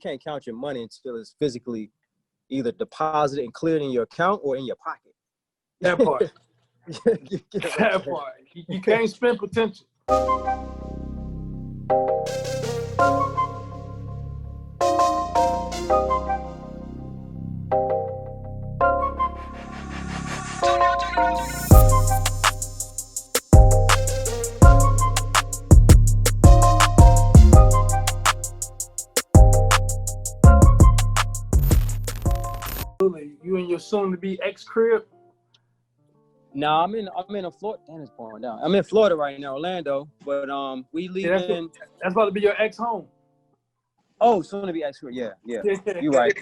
can't count your money until it's physically either deposited and cleared in your account or in your pocket. That part. That part. You can't spend potential. You and your soon-to-be ex-crib? No, I'm in a Florida. Damn, it's pouring down. I'm in Florida right now, Orlando. But we leaving. That's about to be your ex-home. Oh, soon to be ex. Yeah. You right.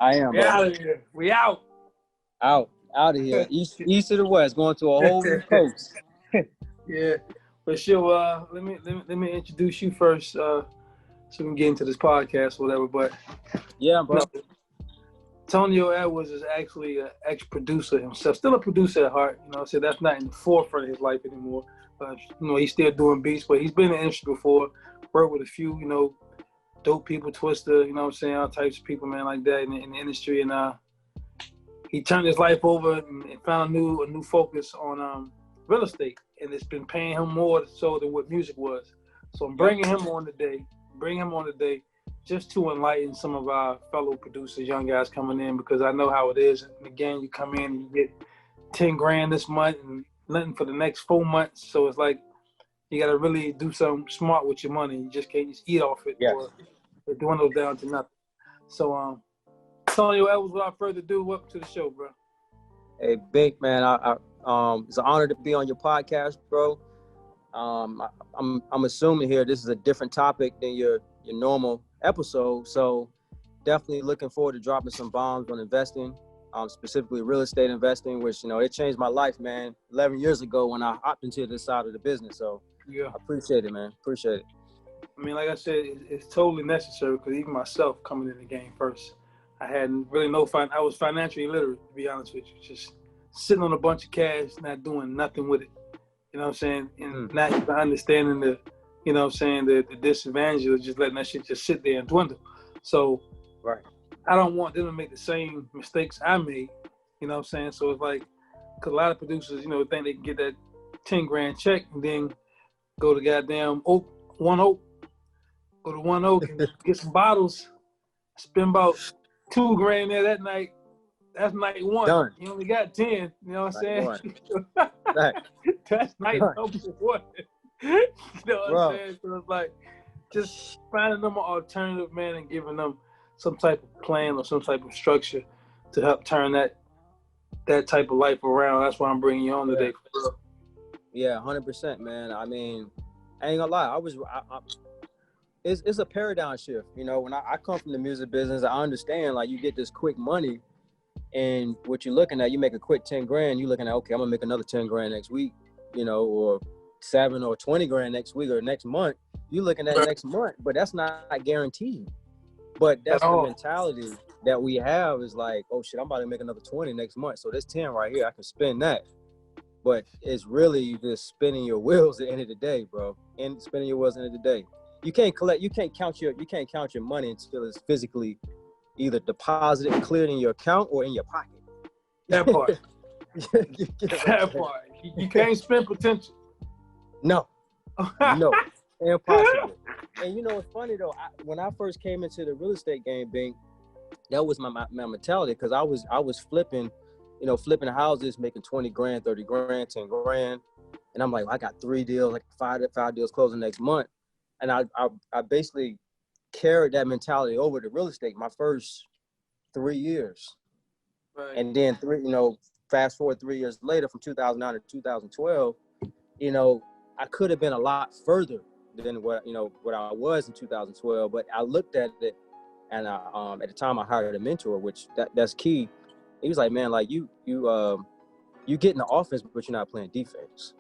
I am. We out of here. We out. Out of here. East to the west, going to a whole new coast. Yeah, but sure. Let me introduce you first, so we can get into this podcast or whatever. But yeah, bro. No, Antonio Edwards is actually an ex-producer himself, still a producer at heart. So that's not in the forefront of his life anymore. He's still doing beats, but he's been in the industry before. Worked with a few, dope people, Twister, all types of people, man, like that in the industry. And he turned his life over and found a new focus on real estate, and it's been paying him more so than what music was. So I'm bringing him on today. Just to enlighten some of our fellow producers, young guys coming in, because I know how it is. And again, you come in and you get 10 grand this month and nothing for the next 4 months. So it's like you got to really do something smart with your money. You just can't just eat off it or it dwindles down to nothing. So, Antonio Edwards, without further ado, welcome to the show, bro. Hey, Bink, man, it's an honor to be on your podcast, bro. I'm assuming here this is a different topic than your normal episode, so definitely looking forward to dropping some bombs on investing, specifically real estate investing, which it changed my life, man, 11 years ago when I hopped into this side of the business. So yeah, I appreciate it, man. Appreciate it. I mean, like I said, it's totally necessary, because even myself coming in the game first, I had really I was financially illiterate, to be honest with you, just sitting on a bunch of cash, not doing nothing with it. You know what I'm saying? And not even understanding the disadvantage of just letting that shit just sit there and dwindle. So right, I don't want them to make the same mistakes I made. You know what I'm saying? So it's like, because a lot of producers, think they can get that 10 grand check and then go to goddamn One Oak and get some bottles, spend about 2 grand there that night. That's night one. Done. You only got 10. You know what I'm saying? Right. That's night number one. You know what I'm saying? So it's like just finding them an alternative, man, and giving them some type of plan or some type of structure to help turn that type of life around. That's why I'm bringing you on today. Yeah, 100%, man. I mean, I ain't gonna lie. It's a paradigm shift. When I come from the music business, I understand, like, you get this quick money, and what you're looking at, you make a quick 10 grand, you're looking at, okay, I'm gonna make another 10 grand next week, or 7 or 20 grand next week or next month. You're looking at next month, but that's not guaranteed. But that's the mentality that we have, is like, oh shit, I'm about to make another 20 next month. So this 10 right here, I can spend that. But it's really just spinning your wheels at the end of the day, bro. And spinning your wheels at the end of the day. You can't count your money until it's physically either deposited and cleared in your account or in your pocket. That part. That part. You can't spend potential. No, impossible. And it's funny though. When I first came into the real estate game, Bing, that was my mentality, because I was flipping houses, making 20 grand, 30 grand, 10 grand, and I'm like, I got 3 deals, like five deals closing next month, and I basically carried that mentality over to real estate my first 3 years, right. And then fast forward 3 years later, from 2009 to 2012, I could have been a lot further than what I was in 2012, but I looked at it, and at the time I hired a mentor, which that's key. He was like, man, like you get in the offense, but you're not playing defense.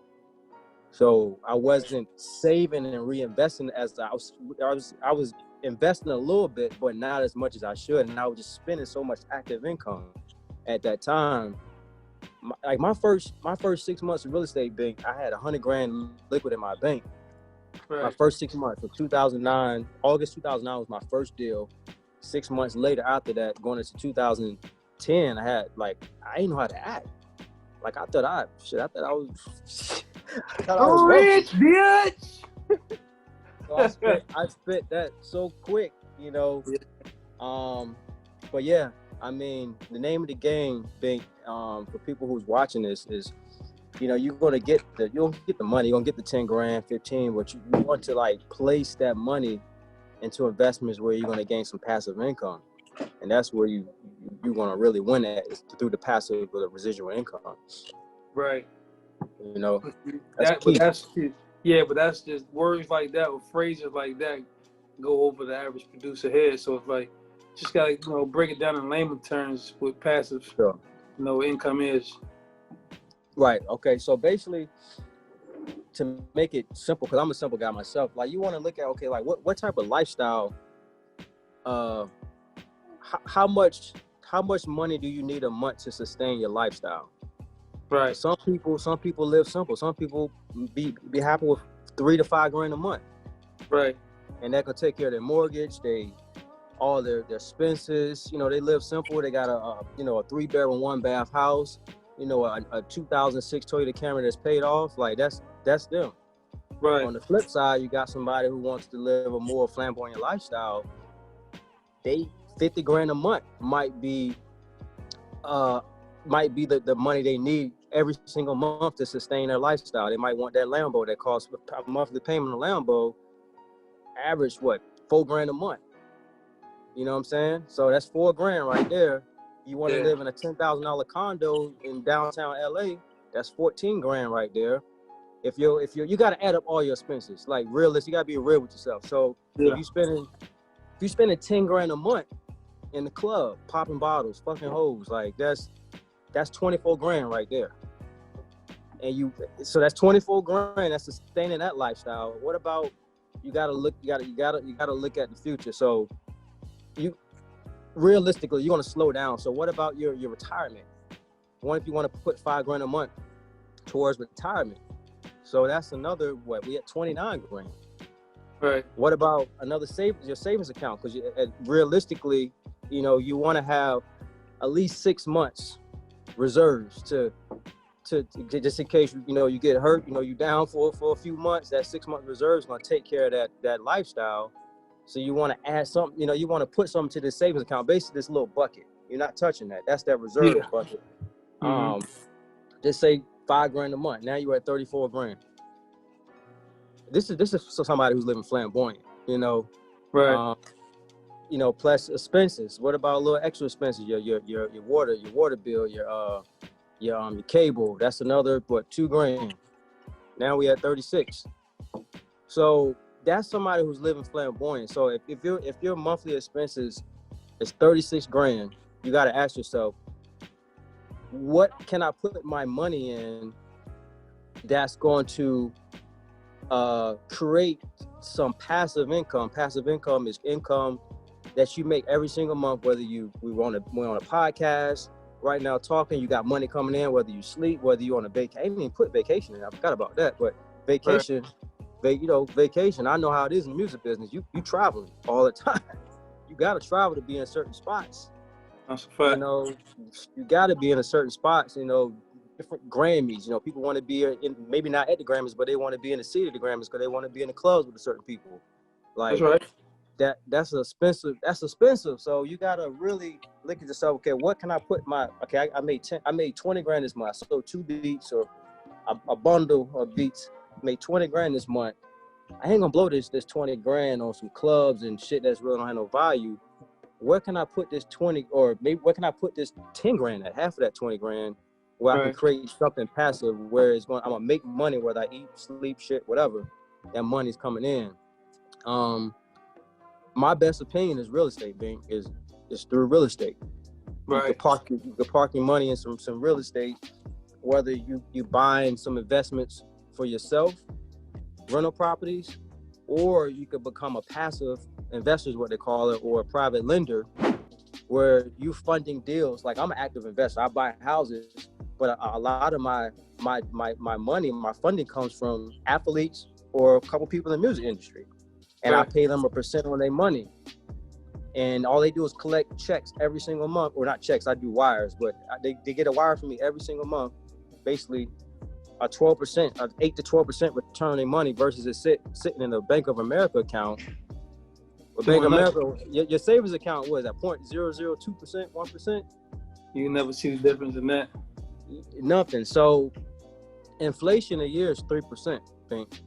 So I wasn't saving and reinvesting as I was investing a little bit, but not as much as I should, and I was just spending so much active income at that time. My first 6 months of real estate bank, I had 100 grand liquid in my bank, Right. My first 6 months, so 2009, August 2009 was my first deal. 6 months later after that, going into 2010, I didn't know how to act. Like I thought I was I thought I was wealthy. Rich bitch. So I spent that so quick, you know. But yeah, I mean, the name of the game, Bink, for people who's watching this is, you know, you'll get the money, you're gonna get the 10 grand, 15, but you want to like place that money into investments where you're gonna gain some passive income. And that's where you're gonna really win at, is through the passive or the residual income. Right. You know, that's key. But that's just words like that or phrases like that go over the average producer head. So it's like, just gotta, you know, break it down in layman terms what passive, Sure. you know, income is. Right. Okay. So basically, to make it simple, because I'm a simple guy myself, like you want to look at, okay, like what type of lifestyle, how much money do you need a month to sustain your lifestyle? Right. Some people live simple. Some people be happy with $3 to $5 grand a month. Right. And that could take care of their mortgage, all their expenses. You know, they live simple. They got a 3-bedroom, 1-bath house. You know, a 2006 Toyota Camry that's paid off. Like that's them. Right. On the flip side, you got somebody who wants to live a more flamboyant lifestyle. They 50 grand a month might be the money they need every single month to sustain their lifestyle. They might want that Lambo that costs a monthly payment on a Lambo, average $4 grand a month. You know what I'm saying? So that's $4 grand right there. You want to live in a $10,000 condo in downtown LA, that's 14 grand right there. If you got to add up all your expenses, like realistic, you got to be real with yourself. So if you spending 10 grand a month in the club, popping bottles, fucking hoes, like that's 24 grand right there. And so that's 24 grand, that's sustaining that lifestyle. What about, you gotta look at the future. So realistically, you're gonna slow down. So what about your retirement? What if you want to put $5 grand a month towards retirement? So that's another, we at 29 grand. Right. What about another your savings account? Because realistically, you know, you want to have at least 6 months reserves to just in case you get hurt, you down for a few months. That 6 month reserve is going to take care of that lifestyle. So you want to add something, you want to put something to this savings account, basically this little bucket. You're not touching that. That's that reserve bucket. Mm-hmm. Just say $5 grand a month. Now you're at 34 grand. This is somebody who's living flamboyant, Right. Plus expenses. What about a little extra expenses? Your water bill, your cable. That's another $2 grand. Now we at 36. So that's somebody who's living flamboyant. So if your monthly expenses is 36 grand, you got to ask yourself, what can I put my money in that's going to create some passive income? Passive income is income that you make every single month, whether we're on a podcast right now talking, you got money coming in, whether you sleep, whether you're on a vacation. I didn't even put vacation in, I forgot about that, but vacation, vacation, I know how it is in the music business. You traveling all the time. You got to travel to be in certain spots. That's a fact. You got to be in a certain spots, different Grammys. People want to be in, maybe not at the Grammys, but they want to be in the seat of the Grammys because they want to be in the clubs with certain people. Like, that's right. That's expensive. So you got to really look at yourself. Okay, what can I put I made 20 grand this month. I sold 2 beats or a bundle of beats. Made 20 grand this month. I ain't gonna blow this 20 grand on some clubs and shit that's really don't have no value. Where can I put this 20, or maybe where can I put this 10 grand at, half of that 20 grand, where I can create something passive where I'm gonna make money, whether I eat, sleep, shit, whatever, that money's coming in. My best opinion is real estate, Bink, is through real estate. Right. You could park your money in some real estate, whether you buying some investments for yourself, rental properties, or you could become a passive investor is what they call it, or a private lender, where you funding deals. Like, I'm an active investor. I buy houses, but a lot of my money, my funding comes from athletes, or a couple people in the music industry, and I Right. pay them a percent on their money. And all they do is collect checks every single month, or not checks, I do wires, but they get a wire from me every single month, basically a 12%, 8 to 12% return on their money versus it sitting in the Bank of America account. But Bank of America, your savings account was at 0.002%, 1%. You never see the difference in that. Nothing. So inflation a year is 3%, Bank.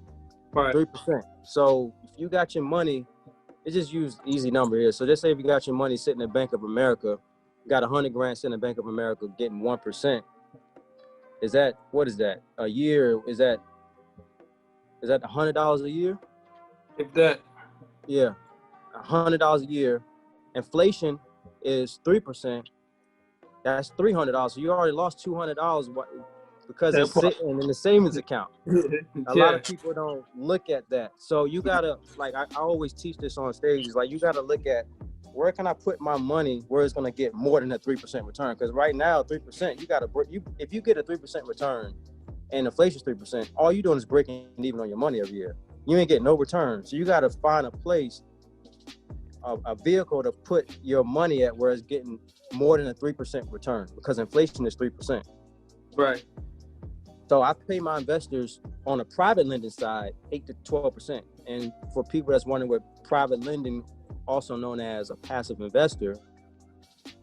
Right. 3%. So if you got your money, let's just use easy number here. So just say if you got your money sitting in Bank of America, you got 100 grand sitting in Bank of America getting 1%. What is that? A year? Is that $100 a year? If that. Yeah, $100 a year. Inflation is 3%. That's $300. So you already lost $200 because it's sitting in the savings account. A lot of people don't look at that. So you gotta, like I always teach this on stage, is like you gotta look at where can I put my money where it's gonna get more than a 3% return. Because right now 3%, if you get a 3% return and inflation's 3%, all you're doing is breaking even on your money every year. You ain't getting no return. So you gotta find a place, a vehicle to put your money at where it's getting more than a 3% return, because inflation is 3%. Right. So I pay my investors on a private lending side 8 to 12%. And for people that's wondering what private lending, also known as a passive investor.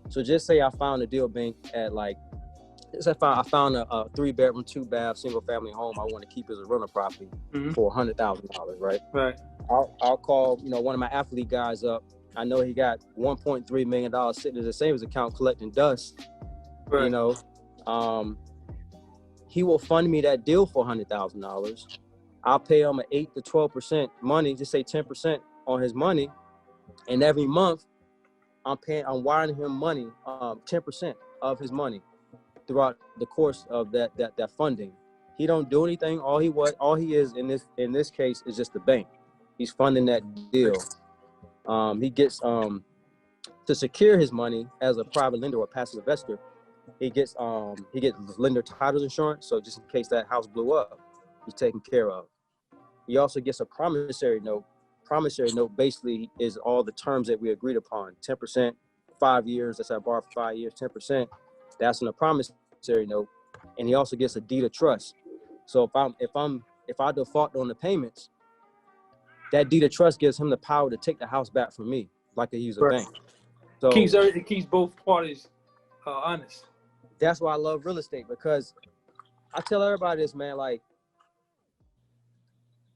So just say I found a deal, Bank, at like, I found a 3-bedroom, 2-bath, single family home I want to keep as a rental property for $100,000, right? Right. I'll call, one of my athlete guys up. I know he got $1.3 million sitting in the savings account collecting dust. Right. He will fund me that deal for $100,000. I'll pay him an 8 to 12% money, just say 10% on his money. And every month I'm wiring him money, 10% of his money throughout the course of that funding. He don't do anything. All he is in this case is just the bank. He's funding that deal. He gets to secure his money as a private lender or passive investor. He gets lender title insurance, so just in case that house blew up, he's taken care of. He also gets a promissory note. Promissory note basically is all the terms that we agreed upon. 10%, 5 years. That's I borrow for 5 years. 10%. That's in a promissory note, and he also gets a deed of trust. So if I default on the payments, that deed of trust gives him the power to take the house back from me, like he was a bank. So it keeps both parties honest. That's why I love real estate, because I tell everybody this, man, like,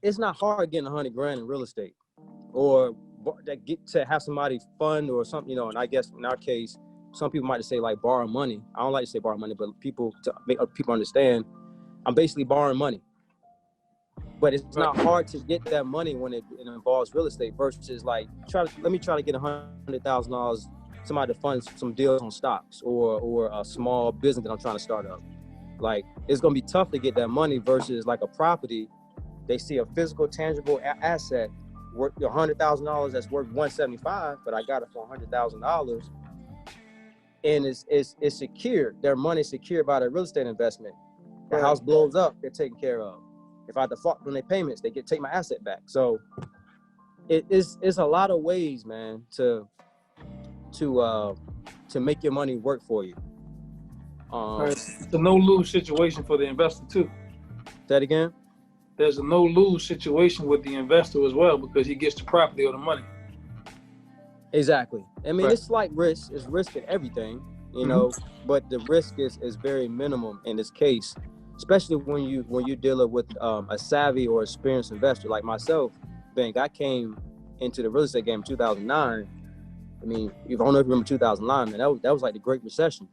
it's not hard getting 100 grand in real estate, or that get to have somebody fund or something, and I guess in our case, some people might say like borrow money. I don't like to say borrow money, but to make people understand, I'm basically borrowing money. But it's not hard to get that money when it involves real estate versus like, let me try to get $100,000, somebody to fund some deals on stocks or a small business that I'm trying to start up. Like, it's gonna be tough to get that money versus like a property. They see a physical, tangible asset worth $100,000 that's worth $175, but I got it for $100,000, and it's secure. Their money's secured by their real estate investment. The house blows up, they're taken care of. If I default on their payments, they take my asset back. So it's a lot of ways, man, to make your money work for you. It's a no-lose situation for the investor too. Say that again? There's a no-lose situation with the investor as well, because he gets the property or the money. Exactly. I mean, it's like risk. It's risk in everything, but the risk is very minimum in this case, especially when you're dealing with a savvy or experienced investor like myself. Bank, I came into the real estate game in 2009. I mean, I don't know if you remember 2009, man. That was like the Great Recession.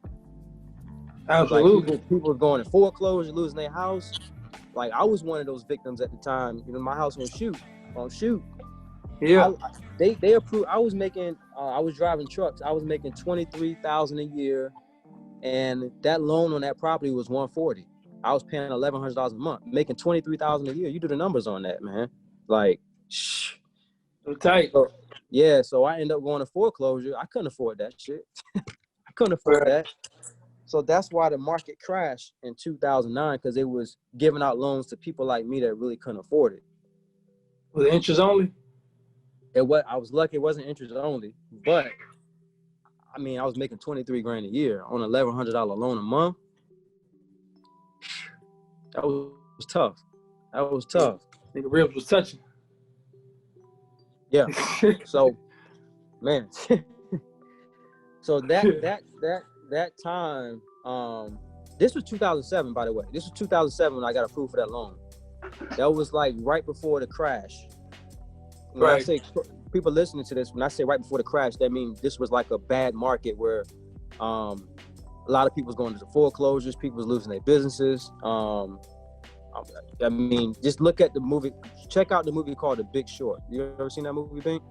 Absolutely. Like people were going in foreclosure, losing their house. Like, I was one of those victims at the time. My house on shoot. Yeah. They approved. I was driving trucks. I was making $23,000 a year, and that loan on that property was $140,000. I was paying $1,100 a month, making $23,000 a year. You do the numbers on that, man. Like, shh. So tight. So I ended up going to foreclosure. I couldn't afford that shit. I couldn't afford that. So that's why the market crashed in 2009, because it was giving out loans to people like me that really couldn't afford it. Was it interest only? I was lucky it wasn't interest only, but I mean, I was making 23 grand a year on $1,100 loan a month. That was tough. That was tough. Nigga ribs was touching. Yeah. So, man. So that time, this was 2007, by the way. This was 2007 when I got approved for that loan. That was like right before the crash. When I say people listening to this, when I say right before the crash, that means this was like a bad market where a lot of people was going into foreclosures, people was losing their businesses. I mean, just look at the movie. Check out the movie called The Big Short. You ever seen that movie, Bink?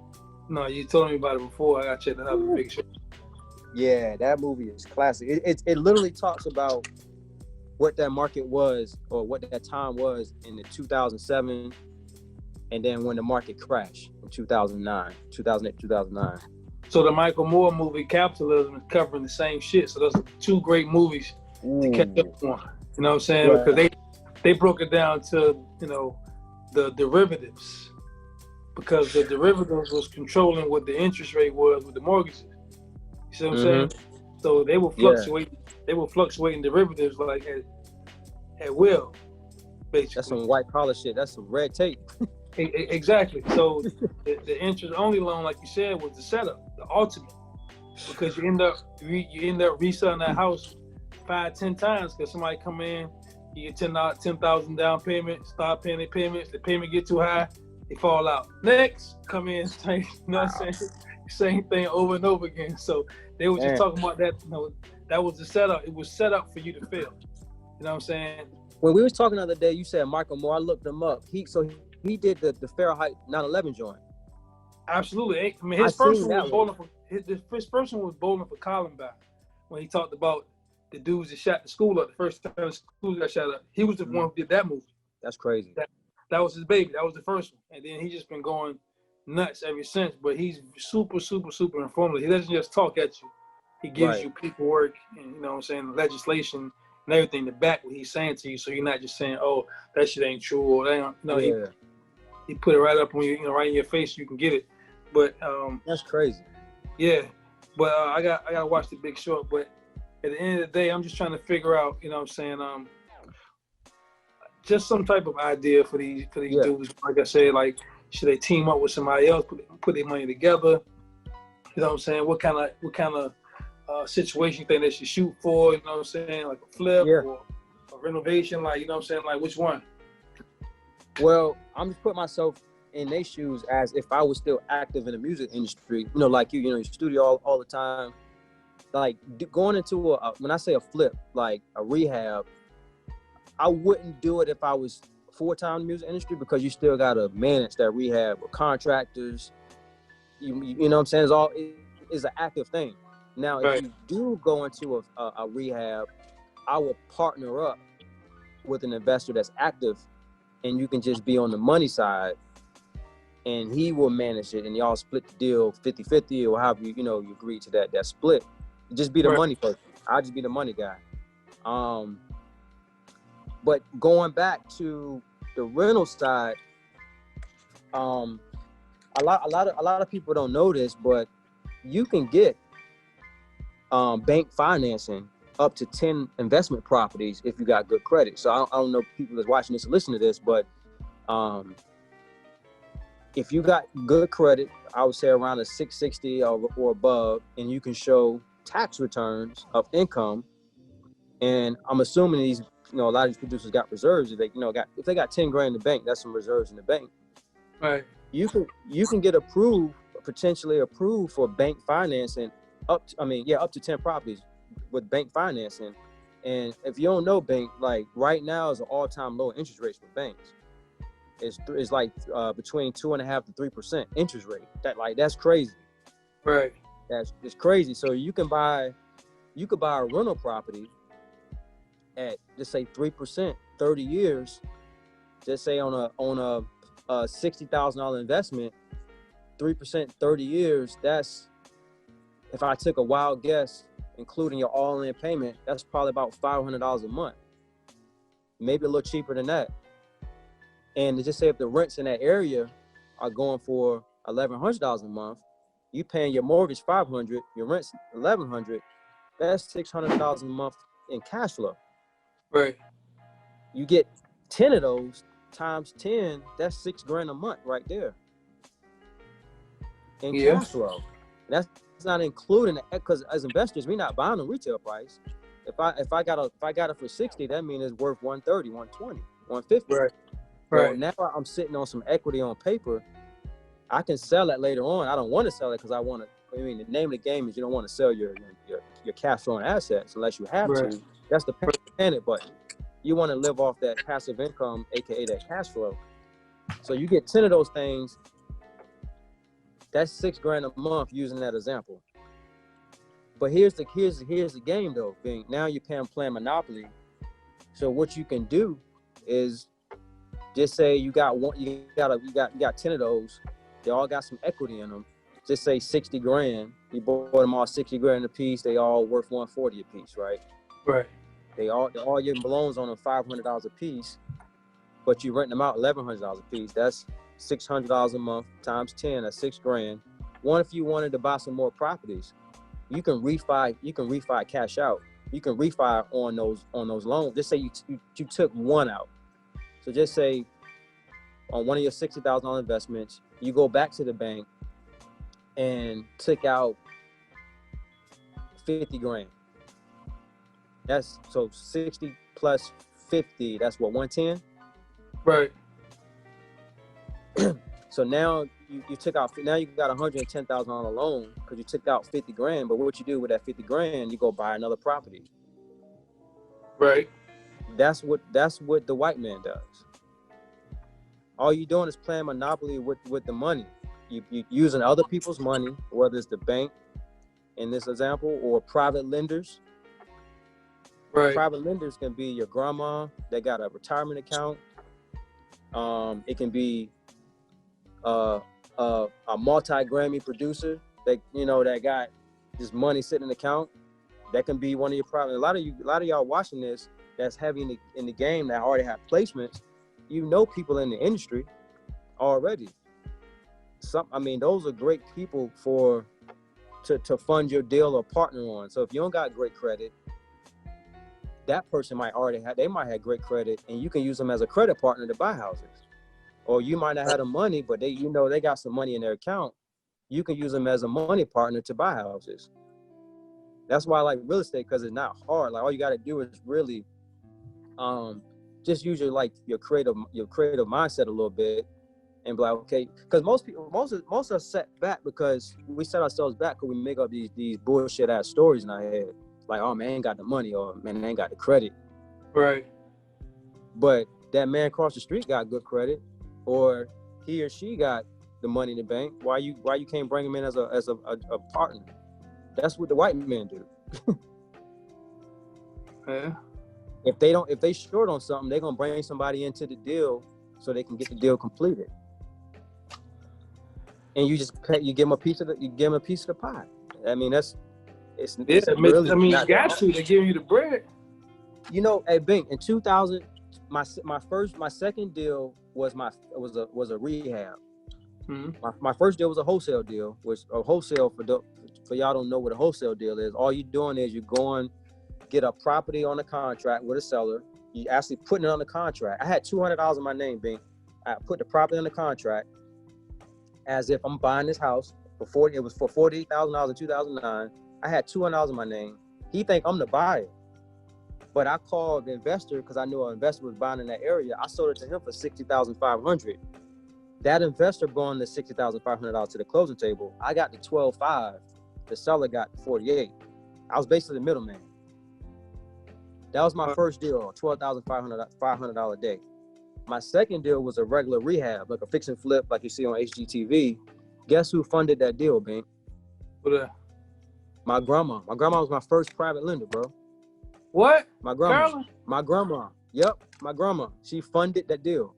No, you told me about it before. I got to check that out. The Big Short. Yeah, that movie is classic. It literally talks about what that market was, or what that time was in the 2007, and then when the market crashed in 2008, 2009. So the Michael Moore movie Capitalism is covering the same shit. So those are two great movies to catch up on. You know what I'm saying? Right. Because they broke it down to, you know, the derivatives, because the derivatives was controlling what the interest rate was with the mortgages. You see what I'm saying? So they will fluctuate. Yeah. They will fluctuate in derivatives like at will, basically. That's some white collar shit. That's some red tape. Exactly. So the interest only loan, like you said, was the setup, the ultimate, because you end up reselling that house 5-10 times because somebody come in, you get $10,000 down payment, start paying their payments, the payment get too high, they fall out. Next, come in, you know what I'm saying? Same thing over and over again. So they were just talking about that. You know, that was the setup. It was set up for you to fail. You know what I'm saying? When we was talking the other day, you said Michael Moore. I looked him up. He did the Fahrenheit 9/11 joint. Absolutely. I mean, his first one was bowling for Columbine, when he talked about the dudes that shot the school up. The first time the school got shot up, he was the one who did that movie. That's crazy. That was his baby. That was the first one, and then he's just been going nuts ever since. But he's super informative. He doesn't just talk at you. He gives you paperwork and, you know what I'm saying, legislation and everything to back what he's saying to you. So you're not just saying, "Oh, that shit ain't true," or "That ain't," no, he put it right up on you, you know, right in your face. You can get it. But that's crazy. Yeah, but I gotta watch The Big Short. But at the end of the day, I'm just trying to figure out, you know what I'm saying, just some type of idea for these dudes. Like I said, like, should they team up with somebody else, put their money together? You know what I'm saying? What kind of situation you think they should shoot for? You know what I'm saying? Like a flip or a renovation? Like, you know what I'm saying? Like, which one? Well, I'm just putting myself in their shoes as if I was still active in the music industry. You know, like you know, your studio all the time. Like going into when I say a flip, like a rehab, I wouldn't do it if I was full-time in the music industry, because you still gotta manage that rehab with contractors. You know what I'm saying? It's an active thing. Now, if you do go into a rehab, I will partner up with an investor that's active, and you can just be on the money side, and he will manage it, and y'all split the deal 50-50, or however you agree to that split. Just be the money person. I'll just be the money guy. But going back to the rental side, a lot of people don't know this, but you can get bank financing up to 10 investment properties if you got good credit. So I don't know people that's watching this or listening to this, but if you got good credit, I would say around a 660 or above, and you can show tax returns of income. And I'm assuming these, a lot of these producers got reserves. If they got 10 grand in the bank, that's some reserves in the bank. Right. You can get potentially approved for bank financing up to 10 properties with bank financing. And if you don't know, bank, like right now is an all-time low interest rates for banks. It's like between 2.5% to 3% interest rate. That's crazy. Right. It's crazy. So you could buy a rental property at, just say 3%, 30 years. Just say on a $60,000 investment, 3%, 30 years. That's, if I took a wild guess, including your all-in payment, that's probably about $500 a month, maybe a little cheaper than that. And to just say if the rents in that area are going for $1,100 a month. You paying your mortgage $500, your rent's $1,100. That's $600 a month in cash flow. Right. You get 10 of those times 10. That's $6,000 a month right there in cash flow. That's not including it, because as investors, we're not buying the retail price. If I got it for 60, that means it's worth 130, 120, 150. Right. Well, now I'm sitting on some equity on paper. I can sell it later on. I don't want to sell it because I want to. I mean, the name of the game is you don't want to sell your cash flowing assets unless you have to. That's the panic button. You want to live off that passive income, aka that cash flow. So you get 10 of those things. That's $6,000 a month using that example. But here's the game though, Bing. Now you're playing Monopoly. So what you can do is just say you got 10 of those. They all got some equity in them. Just say $60,000. You bought them all $60,000 a piece. They all worth $140 a piece, right? Right. They all your loans on them $500 a piece, but you rent them out $1,100 a piece. That's $600 a month times 10. That's $6,000. One, if you wanted to buy some more properties, you can refi cash out. You can refi on those loans. Just say you took one out. So just say on one of your $60,000 investments, you go back to the bank and took out $50,000. That's so 60 plus 50. That's what, 110. Right. So now you took out. Now you got $110,000 on a loan because you took out $50,000. But what you do with that $50,000, you go buy another property. Right. That's what the white man does. All you're doing is playing Monopoly with the money. You using other people's money, whether it's the bank in this example or private lenders. Right. Private lenders can be your grandma that got a retirement account. It can be a multi-Grammy producer that got this money sitting in the account. That can be one of your private. A lot of y'all watching this that's heavy in the game that already have placements. You know people in the industry already. Those are great people to fund your deal or partner on. So if you don't got great credit, that person might have great credit, and you can use them as a credit partner to buy houses. Or you might not have the money, but they got some money in their account. You can use them as a money partner to buy houses. That's why I like real estate, because it's not hard. Like all you got to do is really just use your creative mindset a little bit and be like, okay, because most of us set back because we set ourselves back because we make up these bullshit ass stories in our head. Like, oh man, I ain't got the money, or man, I ain't got the credit. Right. But that man across the street got good credit, or he or she got the money in the bank. Why you can't bring him in as a partner? That's what the white men do. Yeah. If they short on something, they're gonna bring somebody into the deal so they can get the deal completed. And you give them a piece of the pie. I mean, you got to. They give you the bread. Hey Bink, in 2000, my second deal was a rehab. Mm-hmm. My first deal was a wholesale deal, which a wholesale for y'all don't know what a wholesale deal is. All you're doing is you're going get a property on a contract with a seller. You actually putting it on the contract. I had $200 in my name, Bink. I put the property on the contract as if I'm buying this house it was for $48,000 in 2009. I had $200 in my name. He think I'm the buyer, but I called the investor because I knew an investor was buying in that area. I sold it to him for $60,500. That investor brought the $60,500 to the closing table. I got the $12,500. The seller got the $48,000. I was basically the middleman. That was my first deal, $12,500 a day. My second deal was a regular rehab, like a fix and flip, like you see on HGTV. Guess who funded that deal, Bink? What? My grandma. My grandma was my first private lender, bro. What? My grandma. Carolyn? My grandma. Yep, my grandma. She funded that deal.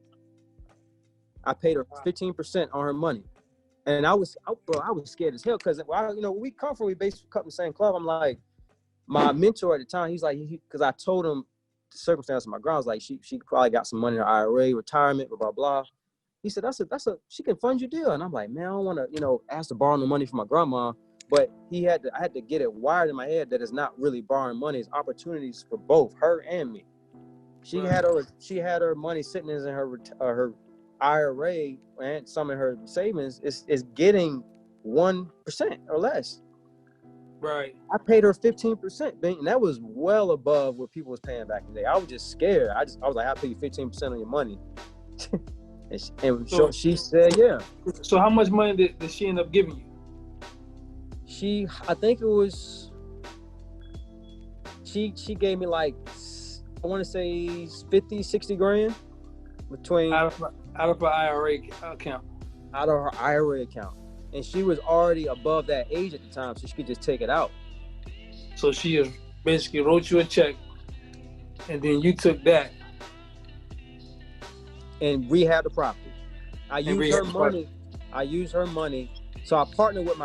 I paid her 15% on her money. And I was scared as hell because we come from, we basically cut in the same club. I'm like, my mentor at the time, he's like, because I told him the circumstance of my grandma, was like, she probably got some money in her IRA, retirement, blah, blah, blah. He said, she can fund your deal. And I'm like, man, I don't want to, ask to borrow no money from my grandma. But I had to get it wired in my head that it's not really borrowing money. It's opportunities for both her and me. She had her money sitting in her IRA and some of her savings is getting 1% or less. Right. I paid her 15%, and that was well above what people was paying back in the day. I was just scared. I was like, I'll pay you 15% on your money. So she said, yeah. So how much money did she end up giving you? I think it was, she gave me like, I want to say 50, 60 grand between. Out of her IRA account. Out of her IRA account. And she was already above that age at the time, so she could just take it out. So she just basically wrote you a check, and then you took that and rehab the property. I used her money. So I partnered with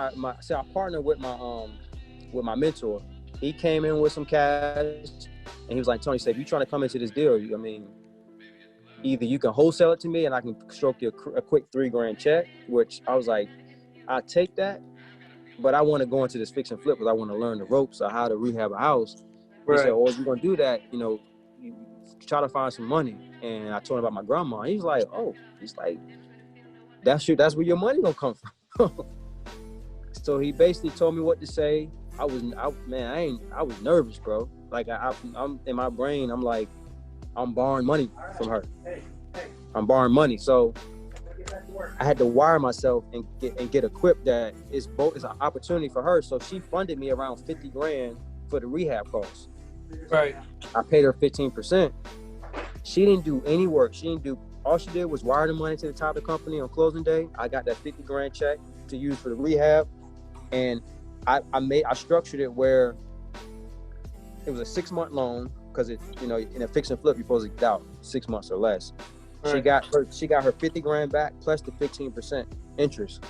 with my mentor. He came in with some cash, and he was like, Tony, if you're trying to come into this deal, I mean, either you can wholesale it to me and I can stroke you a quick $3,000 check, which I was like, I'll take that, but I want to go into this fix and flip because I want to learn the ropes of how to rehab a house. He said, well, if you're going to do that, you try to find some money. And I told him about my grandma. He's like, that's where your money going to come from. So he basically told me what to say. I was nervous, bro. Like I'm in my brain, I'm like, I'm borrowing money from her. I'm borrowing money. So I had to wire myself and get equipped that it's an opportunity for her. So she funded me around $50,000 for the rehab costs. Right. I paid her 15%. She didn't do any work. All she did was wire the money to the top of the company on closing day. I got that $50,000 check to use for the rehab. And I structured it where it was a 6-month loan because in a fix and flip, you're supposed to get out 6 months or less. Right. She got her $50,000 back plus the 15% interest.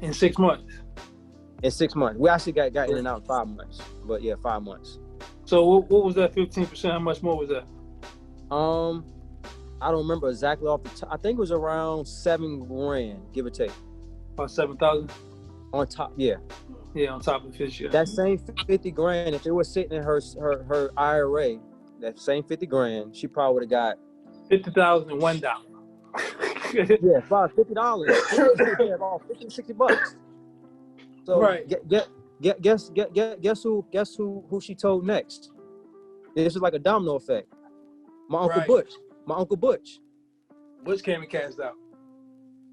In 6 months? In 6 months. We actually got in and out in 5 months. But yeah, 5 months. So what was that 15%? How much more was that? I don't remember exactly off the top. I think it was around $7,000, give or take. About 7,000? On top, yeah. Yeah, on top of this year. That same $50,000, if it was sitting in her IRA, that same $50,000, she probably would have got $50,001. Yeah, about $50. Yeah, about $50-$60. So right. Guess who she told next? This is like a domino effect. My Uncle Butch. My Uncle Butch. Butch came and cashed out.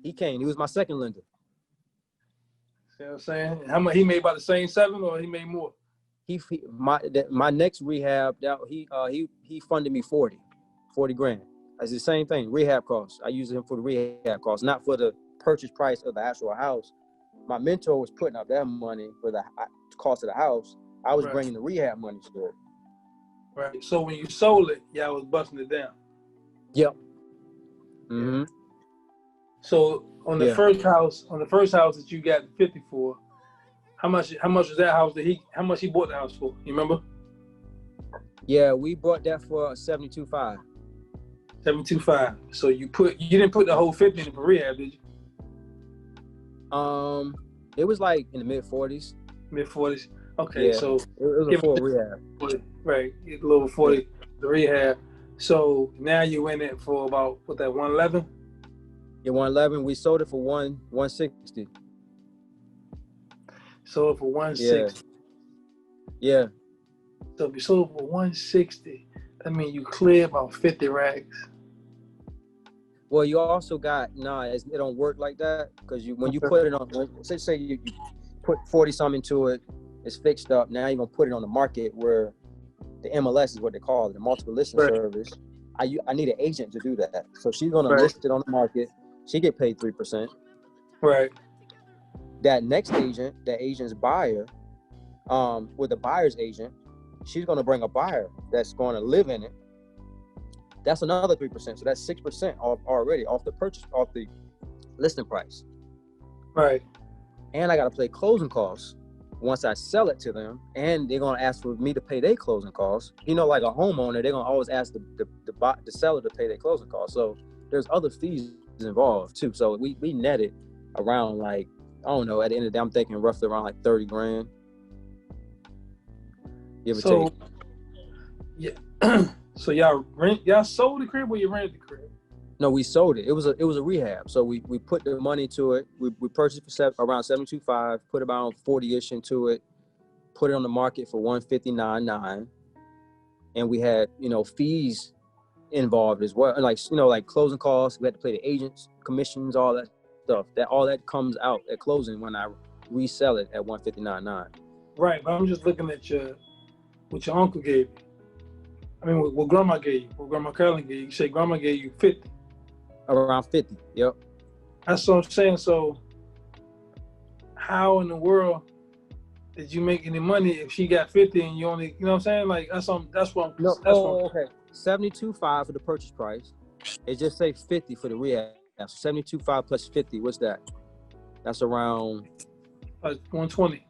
He came. He was my second lender. See what I'm saying? How much he made? About the same 7, or he made more? My next rehab that he funded me $40,000. That's the same thing. Rehab costs. I used him for the rehab costs, not for the purchase price of the actual house. My mentor was putting up that money for the cost of the house. I was bringing the rehab money to it. Right. So when you sold it, y'all was busting it down. Yep. Mm-hmm. So on the first house that you got 50 for, how much was that house how much he bought the house for? You remember? Yeah, we bought that for $72,500. $72,500. So you didn't put the whole 50 in for rehab, did you? It was like in the mid-40s. Mid-40s. Okay, yeah, so it was a full rehab. Right, a little 40 the rehab. So now you in it for about 111? Yeah, 111. We sold it for 160. Sold it for 160. Yeah. So if you sold it for 160, that means you clear about 50 racks. Well, you also got it don't work like that because when you put it on, say you put 40 something into it, it's fixed up. Now you're gonna put it on the market where the MLS is what they call it, the multiple listing service. I need an agent to do that, so she's gonna list it on the market. She get paid 3%. Right. That next agent, that agent's buyer, with the buyer's agent, she's gonna bring a buyer that's gonna live in it. That's another 3%. So that's 6% already off the listing price. Right. And I got to pay closing costs once I sell it to them. And they're going to ask for me to pay their closing costs. Like a homeowner, they're going to always ask the seller to pay their closing costs. So there's other fees involved too. So we netted around like, I don't know, at the end of the day, I'm thinking roughly around like 30 grand. Give or take. Yeah. So y'all sold the crib or you rented the crib? No, we sold it. It was a rehab. So we put the money to it. We purchased for around 725, put about 40-ish into it, put it on the market for 159.9, and we had, fees involved as well, and like closing costs. We had to pay the agents, commissions, all that stuff. All that comes out at closing when I resell it at 159.9. Right, but I'm just looking at what your uncle gave you. I mean, what grandma gave you, what grandma Carolyn gave you. You say grandma gave you 50. Around 50. Yep. That's what I'm saying. So, how in the world did you make any money if she got 50 and you only, you know what I'm saying? Like that's what I'm. No. Okay. 72.5 for the purchase price. It just say 50 for the rehab. So 72.5 plus 50. What's that? That's around 120.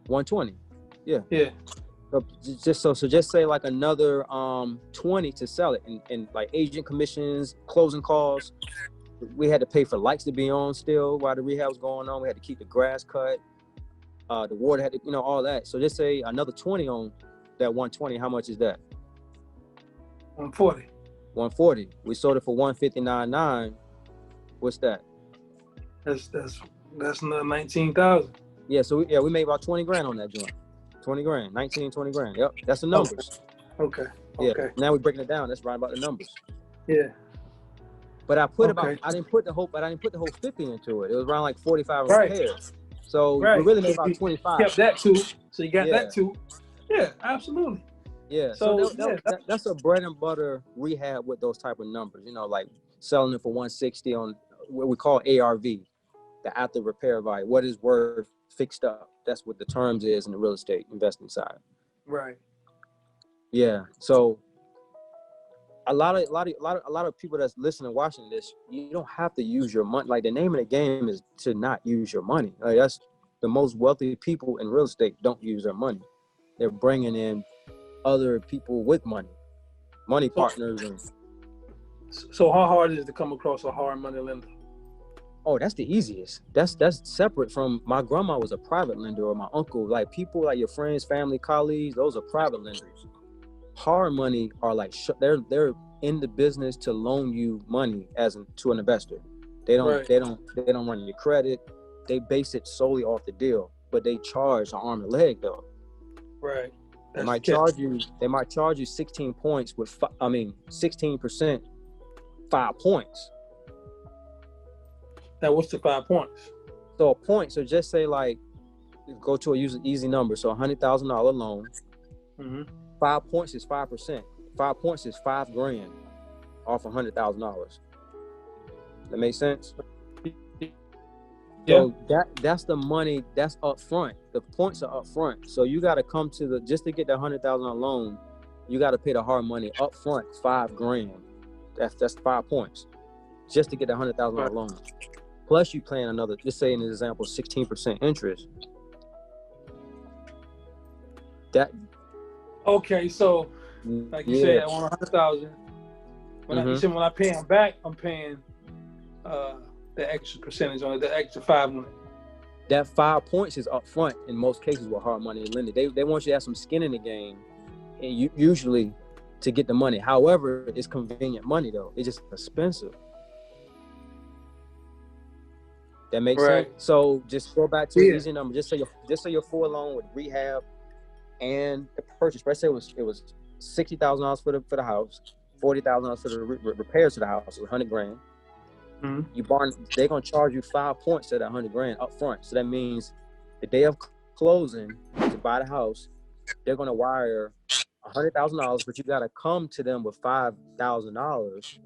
120. Yeah. Yeah. So just say like another 20 to sell it, and like agent commissions, closing costs. We had to pay for lights to be on still while the rehab was going on. We had to keep the grass cut. The water had to, all that. So just say another 20 on that 120. How much is that? 140. 140. We sold it for 159.9. What's that? That's another 19,000. Yeah. So we made about 20 grand on that joint. 20 grand, 19, 20 grand. Yep, that's the numbers. Okay. Yeah. Now we're breaking it down. That's right about the numbers. Yeah. But I didn't put the whole 50 into it. It was around like 45 right. repairs. So we really made about 25. Kept that too. So you got that too. Yeah, absolutely. Yeah. So that's a bread and butter rehab with those type of numbers. Like selling it for 160 on what we call ARV, the after repair value. What is worth fixed up? That's what the terms is in the real estate investing side. Right. Yeah. So a lot of people that's listening and watching this, you don't have to use your money. Like the name of the game is to not use your money. Like that's the most wealthy people in real estate don't use their money. They're bringing in other people with money partners. So how hard is it to come across a hard money lender? Oh, that's the easiest. That's separate from my grandma was a private lender, or my uncle. Like people like your friends, family, colleagues, those are private lenders. Hard money are like they're in the business to loan you money to an investor. They don't run your credit. They base it solely off the deal, but they charge an arm and a leg though. Right. They might charge you 16 points 16%, 5 points. Now, what's the 5 points? So a point. So just say like, go to a easy number. So $100,000 loan. Mm-hmm. 5 points is 5%. 5 points is $5 grand off $100,000. That makes sense? Yeah. So that's the money that's up front. The points are up front. So you got to come to just to get that $100,000 loan, you got to pay the hard money up front, $5 grand. That's 5 points just to get that $100,000 loan. Plus you paying another, just say in an example, 16% interest. Okay, so like you said, I want 100,000. You said when I pay them back, I'm paying the extra percentage on it, the extra 5 on it. That 5 points is up front in most cases with hard money lending. They want you to have some skin in the game, and usually to get the money. However, it's convenient money though. It's just expensive. That makes sense. So just go back to an easy number. Just say your full loan with rehab and the purchase. Let's say it was $60,000 for the house, $40,000 for the repairs to the house, so $100 grand. Mm-hmm. They're gonna charge you 5 points to that $100 grand up front. So that means the day of closing to buy the house, they're gonna wire $100,000, but you gotta come to them with $5,000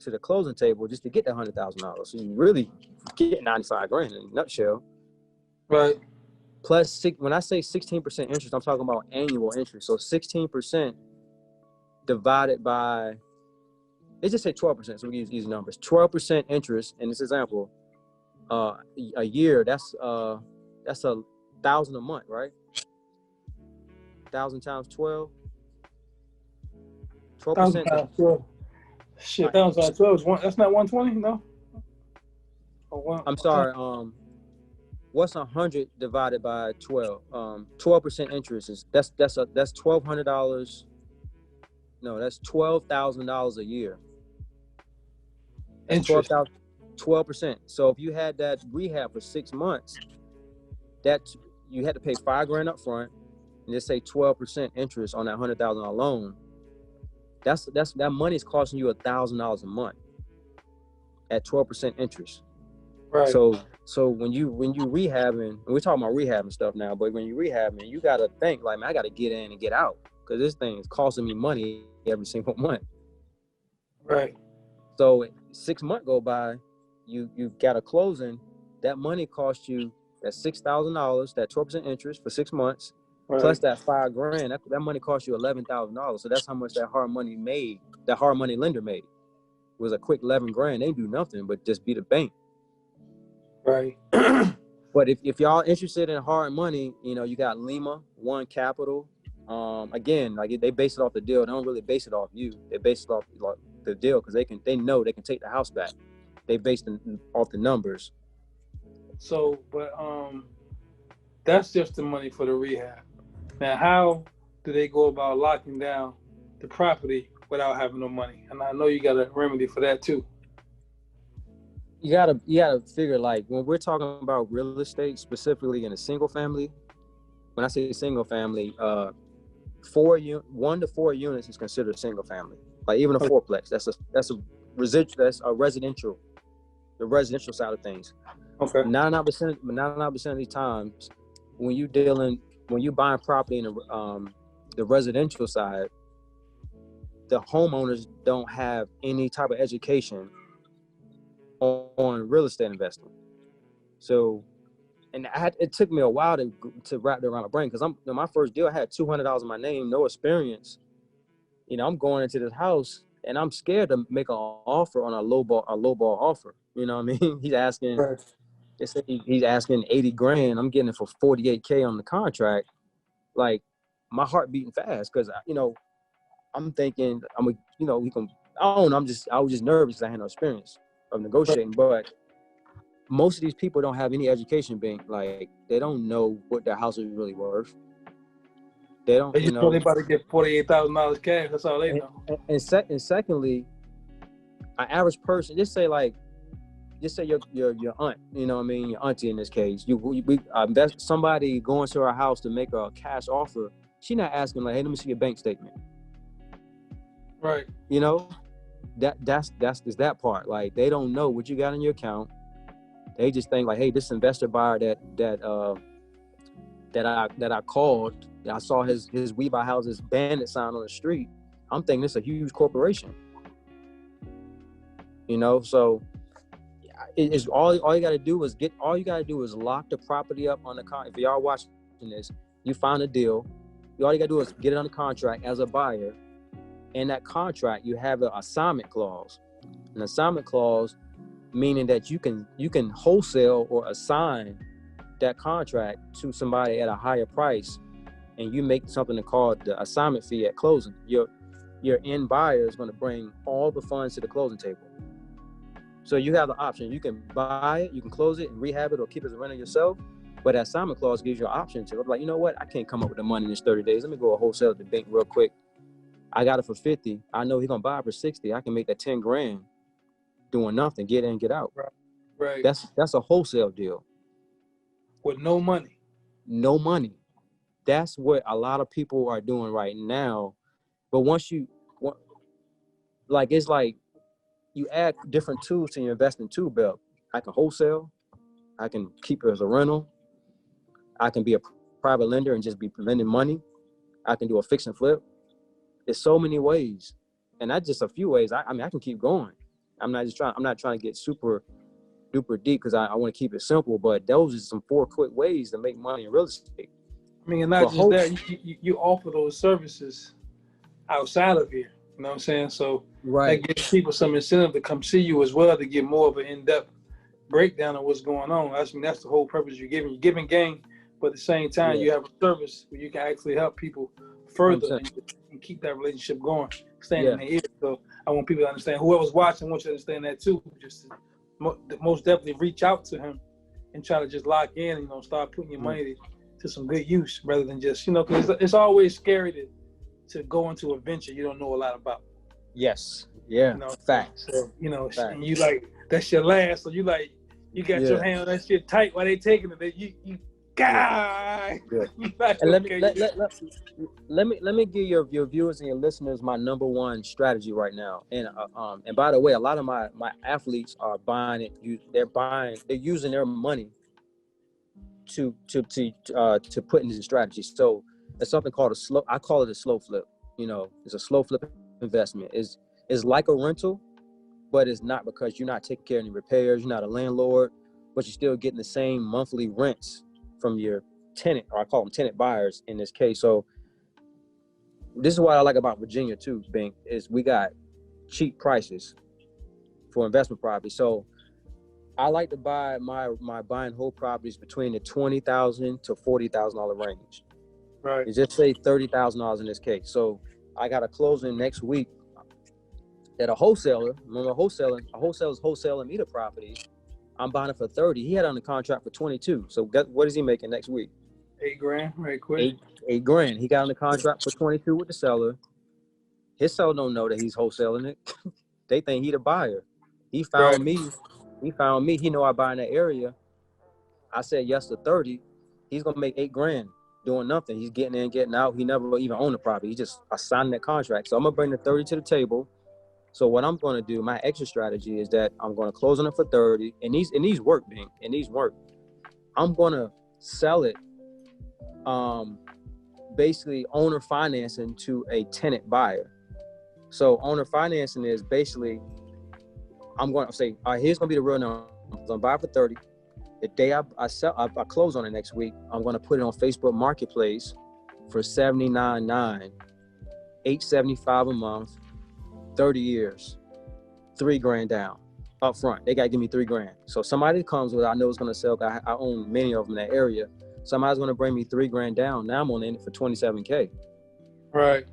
to the closing table just to get that $100,000. So you really get 95 grand in a nutshell. Right. Plus, when I say 16% interest, I'm talking about annual interest. So 16% divided by, let's just say 12%. So we use easy numbers. 12% interest in this example, a year. That's $1,000 a month, right? 1,000 times 12. 12%. Shit, that was like 12. That's not 120, no. Or I'm sorry. What's 100 divided by 12? 12% interest is that's $1,200. No, that's $12,000 a year. That's interest. 12%. So if you had that rehab for 6 months, that you had to pay $5,000 up front, and just say 12% interest on that $100,000 loan. That money is costing you $1,000 a month at 12% interest. Right. So when you rehabbing, and we're talking about rehabbing stuff now, but when you rehabbing, you gotta think like, man, I gotta get in and get out because this thing is costing me money every single month. Right. So 6 months go by, you got a closing, that money costs you that $6,000, that 12% interest for 6 months, Right. plus that $5,000. That money costs you $11,000. So that's how much that hard money lender made. It was a quick $11,000. They do nothing but just be the bank. Right. But if y'all interested in hard money, you got Lima, One Capital. Again, like they base it off the deal. They don't really base it off you. They base it off like the deal because they know they can take the house back. They base it off the numbers. So, but that's just the money for the rehab. Now, how do they go about locking down the property without having no money? And I know you got a remedy for that too. You gotta figure, like, when we're talking about real estate, specifically in a single family. When I say single family, 1 to 4 units is considered single family. Like even a fourplex, that's a residential, the residential side of things. Okay. 99% of these times, when you buying property in the residential side, the homeowners don't have any type of education on real estate investing. So, and it took me a while to wrap it around my brain because my first deal I had $200 in my name, no experience. I'm going into this house and I'm scared to make an offer on a low ball offer. You know what I mean? He's asking, he's asking $80,000. I'm getting it for $48,000 on the contract. Like my heart beating fast because I'm thinking we can. I don't know. I was just nervous because I had no experience of negotiating, but most of these people don't have any education. Being like, they don't know what their house is really worth. They don't. They just know they about to get $48,000 cash. That's all they know. And secondly, an average person, just say your aunt. You know what I mean? Your auntie in this case. That's somebody going to her house to make a cash offer. She not asking like, hey, let me see your bank statement. Right. That's that part. Like they don't know what you got in your account. They just think like, hey, this investor buyer that I called, I saw his We Buy Houses bandit sign on the street. I'm thinking it's a huge corporation. So it's all you got to do is lock the property up on the contract. If y'all watching this, you find a deal. All you got to do is get it on the contract as a buyer. In that contract, you have an assignment clause. An assignment clause meaning that you can wholesale or assign that contract to somebody at a higher price, and you make something called the assignment fee at closing. Your end buyer is going to bring all the funds to the closing table. So you have the option. You can buy it, you can close it and rehab it or keep it as a rental yourself. But that assignment clause gives you an option to like, you know what? I can't come up with the money in this 30 days. Let me go wholesale at the bank real quick. I got it for 50. I know he's gonna buy it for 60. I can make that $10,000 doing nothing, get in, get out. Right. That's a wholesale deal. With no money. No money. That's what a lot of people are doing right now. But it's like you add different tools to your investing tool belt. I can wholesale. I can keep it as a rental. I can be a private lender and just be lending money. I can do a fix and flip. There's so many ways, and that's just a few ways. I can keep going. I'm not trying to get super duper deep because I want to keep it simple. But those are some 4 quick ways to make money in real estate. I mean, and not just that, you offer those services outside of here. You know what I'm saying? So that gives people some incentive to come see you as well to get more of an in-depth breakdown of what's going on. That's the whole purpose you're giving. You're giving game, but at the same time, you have a service where you can actually help people further and keep that relationship going. staying in their ear. So I want people to understand. Whoever's watching, I want you to understand that too. Just most definitely reach out to him and try to just lock in. You know, start putting your money to some good use rather than just, you know, because it's always scary to go into a venture you don't know a lot about. Yes. Yeah. You know, Facts. so, you know, Facts. and you like, that's your last. So you like, you got your hand on that shit tight while they taking it. You God. Good. Like, And okay. let me give your viewers and your listeners my number one strategy right now. And by the way, a lot of my athletes are buying it. They're using their money to put into strategy. So it's something called I call it a slow flip. You know, it's a slow flip investment. It's like a rental, but it's not, because you're not taking care of any repairs. You're not a landlord, but you're still getting the same monthly rents from your tenant, or I call them tenant buyers in this case. So this is what I like about Virginia too, Bink, is we got cheap prices for investment property. So I like to buy my buy and hold properties between the $20,000 to $40,000 range. Right. You just say $30,000 in this case. So I got a closing next week that a wholesaler, remember a wholesaler's wholesaling me the properties. I'm buying it for 30. He had it on the contract for 22. So what is he making next week? $8,000, right quick. Eight grand. He got on the contract for 22 with the seller. His seller don't know that he's wholesaling it. They think he the buyer. He found me. He found me. He know I buy in that area. I said yes to 30. He's gonna make 8 grand doing nothing. He's getting in, getting out. He never even owned the property. He just signed that contract. So I'm gonna bring the 30 to the table. So what I'm gonna do, my exit strategy is that I'm gonna close on it for 30. And these work, Bing. And these work. I'm gonna sell it. Basically owner financing to a tenant buyer. So owner financing is basically, I'm going to say, all right, here's going to be the real number. I'm going to buy it for 30. The day I close on it next week, I'm going to put it on Facebook Marketplace for $79.9, $875 a month, 30 years, 3 grand down up front. They got to give me 3 grand. So somebody comes with, I know it's going to sell. I own many of them in that area. Somebody's going to bring me 3 grand down. Now I'm on it for $27K. Right.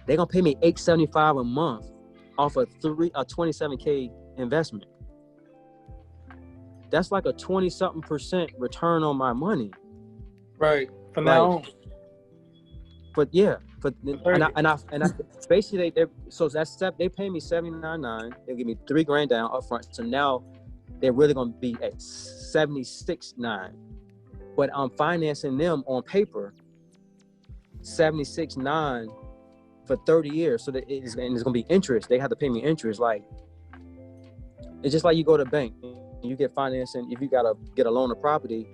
They're going to pay me $875 a month off a $27K investment. That's like a 20-something% return on my money. Right. For now on. But yeah, and I basically they pay me $79.9. They give me 3 grand down up front. So now they're really going to be at $76.9. But I'm financing them on paper $76.9 for 30 years. So that it's going to be interest. They have to pay me interest. Like, it's just like you go to the bank and you get financing. If you got to get a loan or property,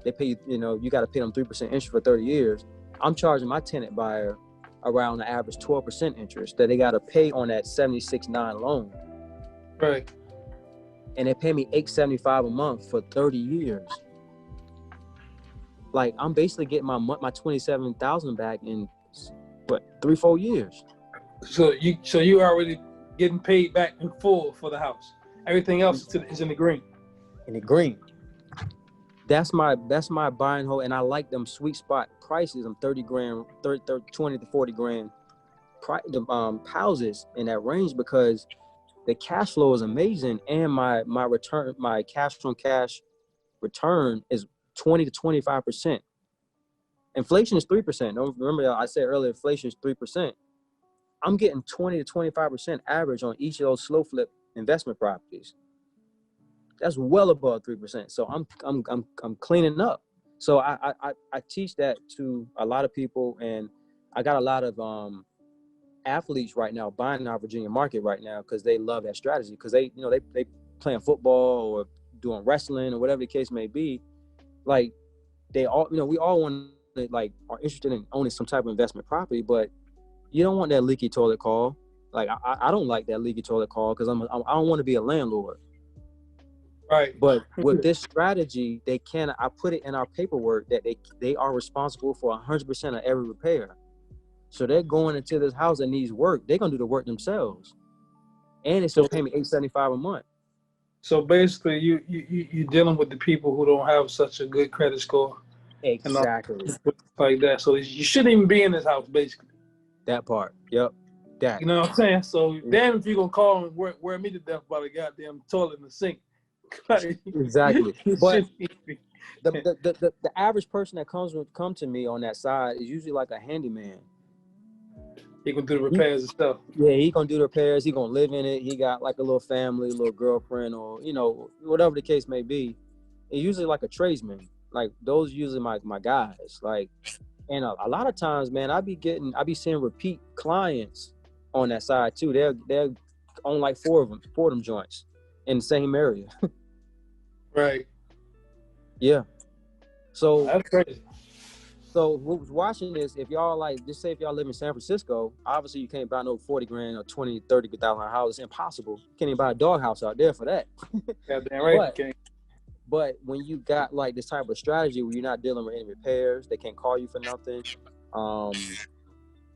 they pay you got to pay them 3% interest for 30 years. I'm charging my tenant buyer around the average 12% interest that they got to pay on that $76.9 loan. Right. And they pay me $875 a month for 30 years. Like, I'm basically getting my $27,000 back in 3-4 years. So you already getting paid back in full for the house. Everything else is in the green. In the green. That's my buy and hold, and I like them sweet spot prices. I'm 30 grand, 20 to 40 grand houses in that range, because the cash flow is amazing, and my return, my cash from cash return is 20 to 25%. Inflation is 3%. Remember, I said earlier, inflation is 3%. I'm getting 20 to 25% average on each of those slow flip investment properties. That's well above 3%. So I'm cleaning up. So I teach that to a lot of people, and I got a lot of athletes right now buying our Virginia market right now because they love that strategy, because they playing football or doing wrestling or whatever the case may be. Like, they all, we all want to, like, are interested in owning some type of investment property, but you don't want that leaky toilet call. Like, I don't like that leaky toilet call, because I don't want to be a landlord. Right. But with this strategy, I put it in our paperwork that they are responsible for 100% of every repair. So they're going into this house that needs work. They're going to do the work themselves. And they still pay me $875 a month. So basically, you're dealing with the people who don't have such a good credit score. Exactly. Like that. So you shouldn't even be in this house, basically. That part. Yep. That. You know what I'm saying? So damn if you gonna call and wear me to death by the goddamn toilet in the sink. Like, Exactly. you But shouldn't be. the average person that come to me on that side is usually like a handyman. He can do the repairs and stuff. Yeah, he gonna do the repairs. He gonna live in it. He got like a little family, a little girlfriend, or whatever the case may be. It's usually like a tradesman. Like those usually my guys. Like, and a lot of times, man, I be seeing repeat clients on that side too. They're on like four of them joints in the same area. Right. Yeah. So that's crazy. So what was watching this, if y'all like, just say if y'all live in San Francisco, obviously you can't buy no 40 grand or 20, 30,000 house. It's impossible. You can't even buy a doghouse out there for that. Goddamn right. But when you got like this type of strategy where you're not dealing with any repairs, they can't call you for nothing.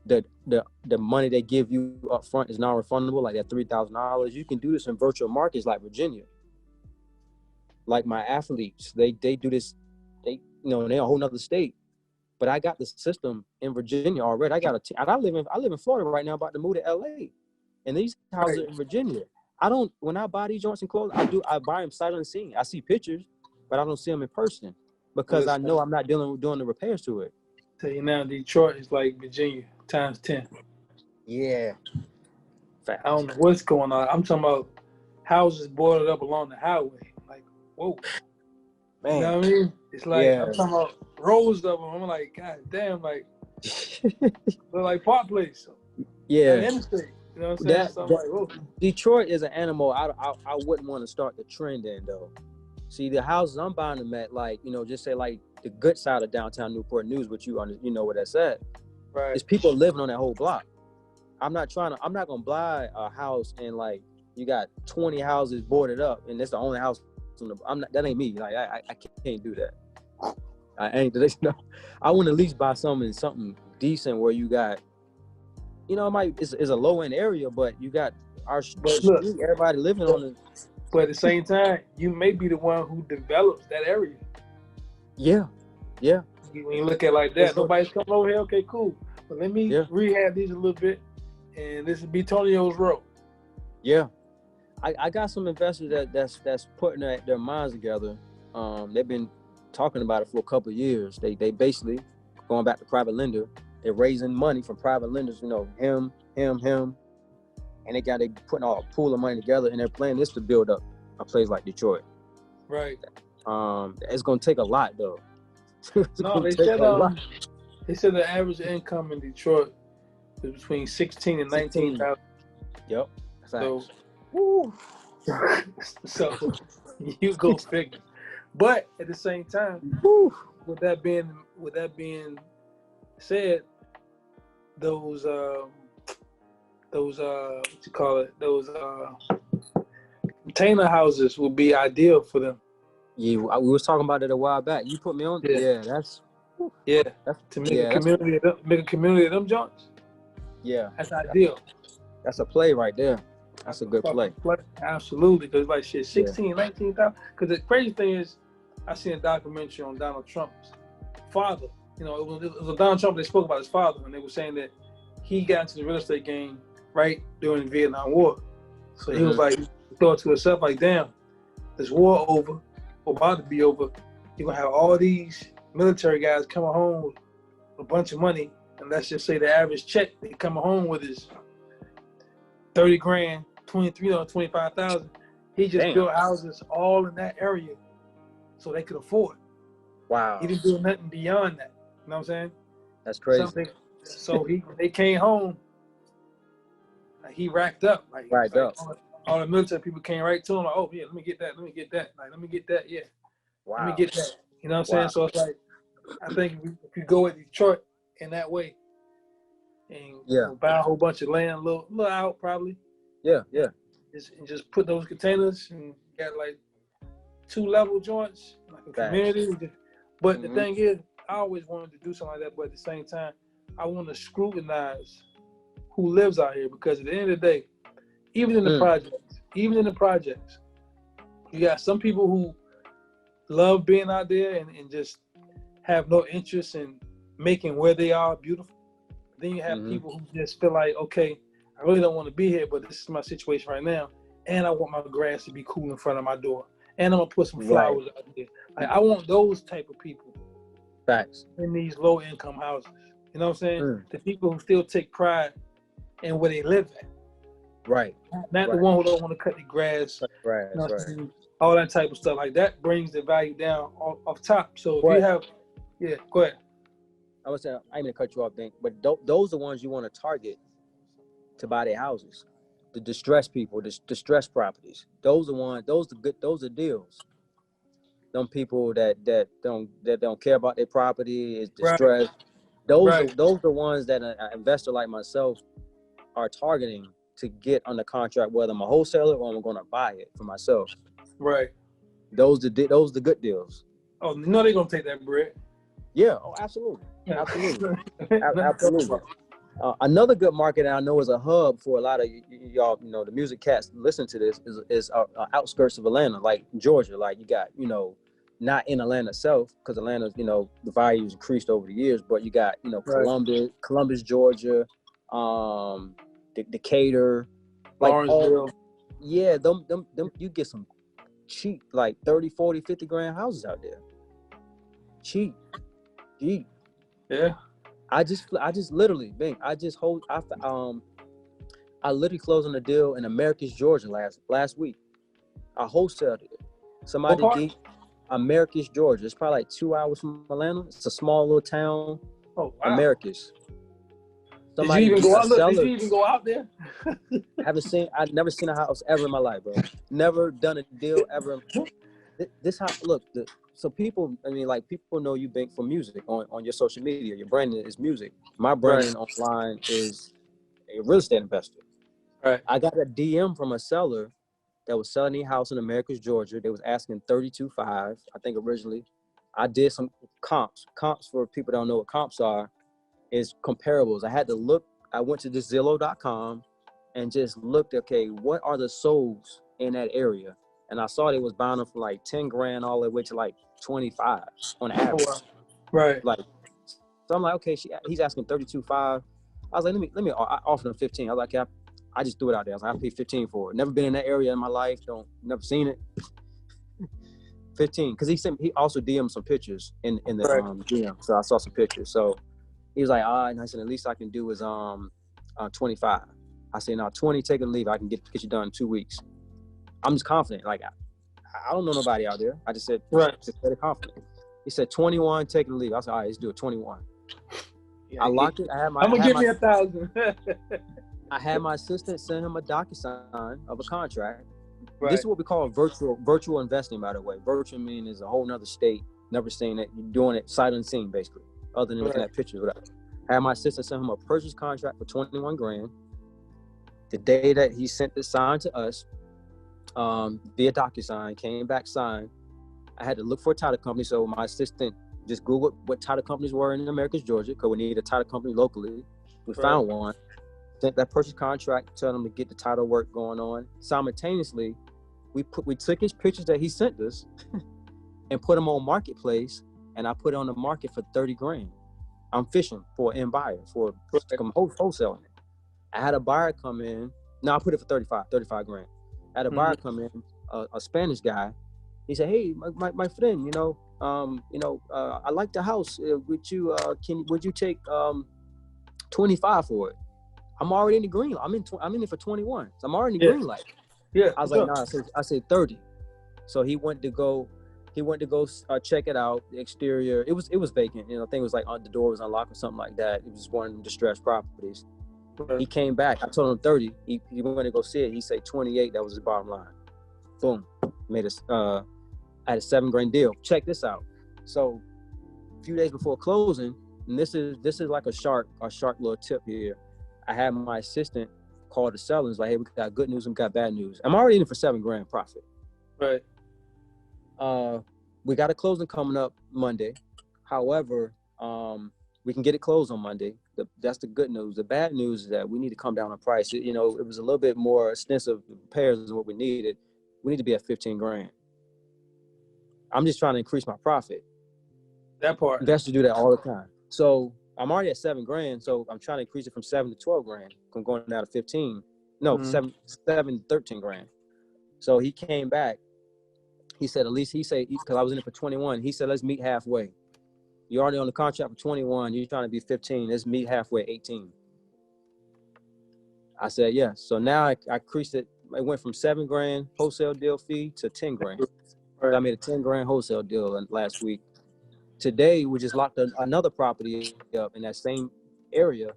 The money they give you up front is non-refundable, like that $3,000. You can do this in virtual markets like Virginia. Like my athletes, they do this, they're a whole nother state. But I got the system in Virginia already. And I live in Florida right now, about to move to LA. And these houses are in Virginia. When I buy these joints and clothes, I buy them sight unseen. I see pictures, but I don't see them in person because I know I'm not doing the repairs to it. Tell you now, Detroit is like Virginia times 10. Yeah. Fact. I don't know what's going on. I'm talking about houses boarded up along the highway. Like, whoa. Man. You know what I mean? It's like, I'm talking about rows of them. I'm like, God damn, like, they're like Park Place. Yeah. Interstate. You know what I'm saying? So I'm like, whoa. Detroit is an animal I wouldn't want to start the trend in, though. See, the houses I'm buying them at, like, just say like the good side of downtown Newport News, which you know where that's at. Right. It's people living on that whole block. I'm not gonna buy a house and like you got 20 houses boarded up and that's the only house. That ain't me. Like I can't do that. I want to at least buy something decent where you got, it's a low end area, but you got our street, everybody living on it. But at the same time, you may be the one who develops that area. Yeah. When you look at it like that, nobody's coming over here. Okay, cool. But let me rehab these a little bit, and this will be Tonio's road. Yeah. I got some investors that's putting their minds together. They've been talking about it for a couple of years. They basically going back to private lender. They're raising money from private lenders. Him, and they putting all a pool of money together, and they're planning this to build up a place like Detroit. Right. It's gonna take a lot though. No, they said the average income in Detroit is between 16 and 19,000. Yep. So, so you go figure. But at the same time, with that being said, those container houses would be ideal for them. Yeah, we was talking about it a while back. You put me on. Yeah, that's to make a community of them joints. Yeah, that's ideal. That's a play right there. That's a good play. Absolutely, because like shit, 16, 19,000. Because the crazy thing is, I seen a documentary on Donald Trump's father. It was Donald Trump. They spoke about his father, and they were saying that he got into the real estate game right during the Vietnam War. So he was like, he thought to himself, like, damn, this war over, or about to be over. You're gonna have all these military guys coming home with a bunch of money, and let's just say the average check they coming home with is 30 grand, 25,000. He just built houses all in that area so they could afford. Wow. He didn't do nothing beyond that. You know what I'm saying? That's crazy. So when they came home, he racked up. All the military people came right to him, like, oh yeah, let me get that. Like, let me get that, yeah. Wow. Let me get that. You know what I'm saying? So it's like, I think if you go with Detroit in that way, and buy a whole bunch of land, a little out probably. Yeah. Just put those containers and got like 2-level joints, like a community. But the thing is, I always wanted to do something like that, but at the same time, I want to scrutinize who lives out here, because at the end of the day, even in the projects, you got some people who love being out there and just have no interest in making where they are beautiful. Then you have people who just feel like, okay, I really don't want to be here, but this is my situation right now. And I want my grass to be cool in front of my door. And I'm gonna put some flowers out there. Like, I want those type of people. Facts. In these low income houses. You know what I'm saying? The people who still take pride in where they live at. Right. Not the one who don't want to cut the grass. Right. You know, all that type of stuff. Like, that brings the value down off top. So if you have, go ahead. I was saying, I ain't gonna cut you off, Bink, but those are the ones you want to target to buy their houses. The distressed people, the distressed properties. Those are ones. Those are deals. Them people that don't care about their property, is distressed. Right. Those are the ones that an investor like myself are targeting to get under contract, whether I'm a wholesaler or I'm going to buy it for myself. Right. Those are the good deals. Oh, you know they're gonna take that bread. Yeah. Oh, absolutely. Absolutely. Another good market that I know is a hub for a lot of y'all, you know, the music cats listen to this is outskirts of Atlanta, like Georgia. Like, you got, you know, not in Atlanta itself, because Atlanta's, you know, the value's increased over the years, but you got, you know, Columbus, Georgia, Decatur, like all, them you get some cheap, like 30, 40, 50 grand houses out there. Cheap. Yeah. I just literally, Bink, I literally closed on a deal in Americus, Georgia last week. I wholesaled it. Somebody gave Americus, Georgia. It's probably like 2 hours from Atlanta. It's a small little town. Oh, wow. Americus. Did you even go out there? I've never seen a house ever in my life, bro. Never done a deal ever. This house, look, so people, I mean, like, people know you, Bink, for music on your social media. Your branding is music. My branding online is a real estate investor. Right. I got a DM from a seller that was selling a house in Americus, Georgia. They was asking $32,500, I think, originally. I did some comps. Comps, for people that don't know what comps are, is comparables. I had to look. I went to this Zillow.com and just looked, okay, what are the solds in that area? And I saw they was buying them from like 10 grand all the way to like 25 on average. Oh, wow. Right. Like, so I'm like, okay, he's asking 32.5. I was like, let me I offered him 15. I was like, I just threw it out there. I was like, I paid 15 for it. Never been in that area in my life. Never seen it. 15, because he also DM'd some pictures in the DM. So I saw some pictures. So he was like, and I said, the least I can do is 25. I said, now 20, take it or leave. I can get you done in 2 weeks. I'm just confident. Like, I don't know nobody out there. I just said, just very confident. He said 21, take it or leave. I said, all right, let's do it. 21. Yeah, I locked it. I'm gonna give me 1,000. I had my assistant send him a DocuSign of a contract. Right. This is what we call virtual investing, by the way. Virtual meaning is a whole nother state. Never seen it. You're doing it sight unseen, basically, other than looking at pictures. Whatever. I had my assistant send him a purchase contract for 21 grand. The day that he sent the sign to us, via DocuSign, came back signed. I had to look for a title company, so my assistant just Googled what title companies were in Americus, Georgia, because we needed a title company locally. We found one. Sent that purchase contract, told him to get the title work going on. Simultaneously, we took his pictures that he sent us and put them on Marketplace, and I put it on the market for 30 grand. I'm fishing for an end buyer for wholesaling it. I had a buyer come in. No, I put it for 35 grand. I had a buyer come in, a Spanish guy. He said, "Hey, my friend, I like the house. Would you take 25 for it?" I'm already in the green. I'm in it for 21. So I'm already in the green light. Yeah. I was like, nah. I said 30. So he went to go check it out. The exterior, it was vacant. You know, I think it was like the door was unlocked or something like that. It was one of them distressed properties. He came back. I told him 30. He went to go see it. He said 28. That was his bottom line. Boom. Made us. I had a 7 grand deal. Check this out. So a few days before closing, and this is like a shark little tip here. I had my assistant call the sellers like, "Hey, we got good news and we got bad news. I'm already in it for 7 grand profit." Right. We got a closing coming up Monday. However, we can get it closed on Monday. That's the good news. The bad news is that we need to come down on price. It was a little bit more extensive repairs than what we needed. We need to be at 15 grand. I'm just trying to increase my profit. That part. Investors do that all the time. So I'm already at 7 grand, so I'm trying to increase it from 7 to 12 grand. I'm going down to 15. No, Mm-hmm. 7 to 13 grand. So he came back. He said, at least because I was in it for 21. He said, let's meet halfway. You're already on the contract for 21. You're trying to be 15. Let's meet halfway, 18. I said, yes. So now I increased it. It went from 7 grand wholesale deal fee to 10 grand. Right. So I made a 10 grand wholesale deal last week. Today, we just locked another property up in that same area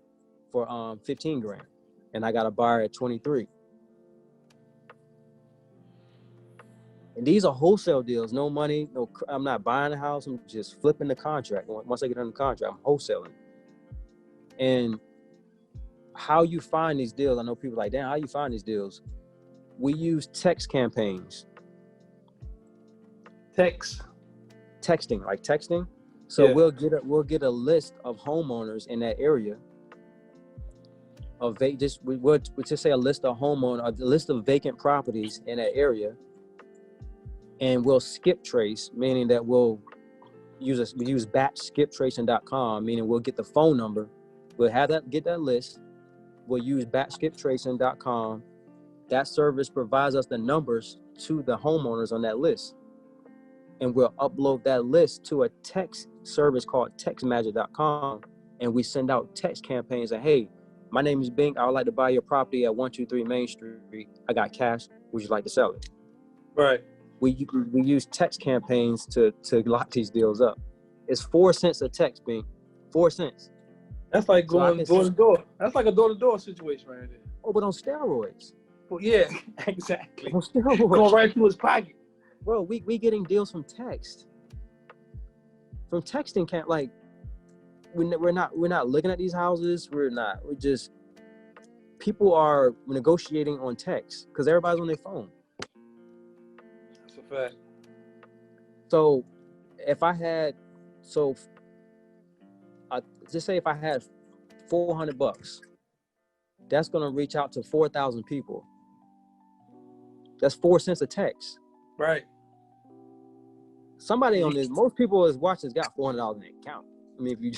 for 15 grand. And I got a buyer at 23. And these are wholesale deals, no money, no. I'm not buying a house. I'm just flipping the contract. Once I get under the contract, I'm wholesaling. And how you find these deals, I know people are like, damn, how you find these deals? We use text campaigns. Texting, like texting. So Yeah. we'll get a list of homeowners in that area. We just say a list of homeowners, a list of vacant properties in that area. And we'll skip trace, meaning that we use batchskiptracing.com, meaning we'll get the phone number. We'll get that list. We'll use batchskiptracing.com. That service provides us the numbers to the homeowners on that list. And we'll upload that list to a text service called textmagic.com. And we send out text campaigns that, hey, my name is Bink. I would like to buy your property at 123 Main Street. I got cash. Would you like to sell it? Right. We use text campaigns to lock these deals up. It's 4 cents a text, Bink. 4 cents. That's like going door to door. That's like a door to door situation right there. Oh, but on steroids. Well, yeah, exactly. On steroids. Going right through his pocket. Bro, we getting deals from text. From texting, can't like we're not looking at these houses. We're just people are negotiating on text because everybody's on their phone. That's a fact. So if I had just say if I had $400, that's gonna reach out to 4,000 people. That's 4 cents a text. Right. Somebody on this, most people is watching got $400 in their account. I mean, if you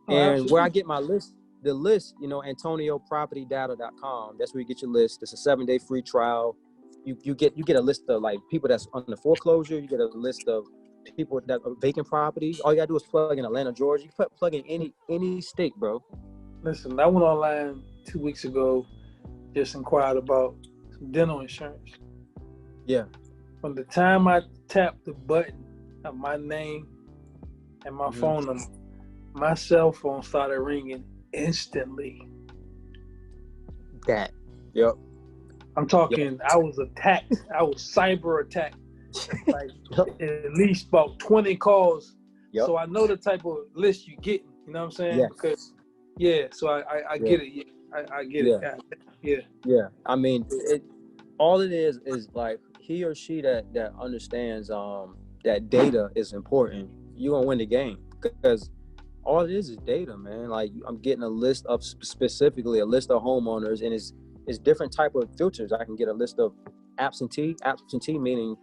Absolutely. Where I get my list, AntonioPropertyData.com. That's where you get your list. It's a 7-day free trial. You get a list of like people that's on the foreclosure. You get a list of people that are vacant property. All you gotta do is plug in Atlanta, Georgia. You plug in any state, bro. Listen, I went online 2 weeks ago, just inquired about some dental insurance. Yeah. From the time I tapped the button of my name and my phone number, my cell phone started ringing instantly. Yep. I'm talking, I was attacked. I was cyber attacked. Like at least about 20 calls. Yep. So I know the type of list you get. You know what I'm saying? Yes. Because so I get it. Yeah, I get it. Yeah. Yeah. I mean, all it is like he or she that understands that data is important. You're gonna win the game because all it is data, man. Like I'm getting a list of specifically a list of homeowners, and it's different type of filters. I can get a list of absentee meaning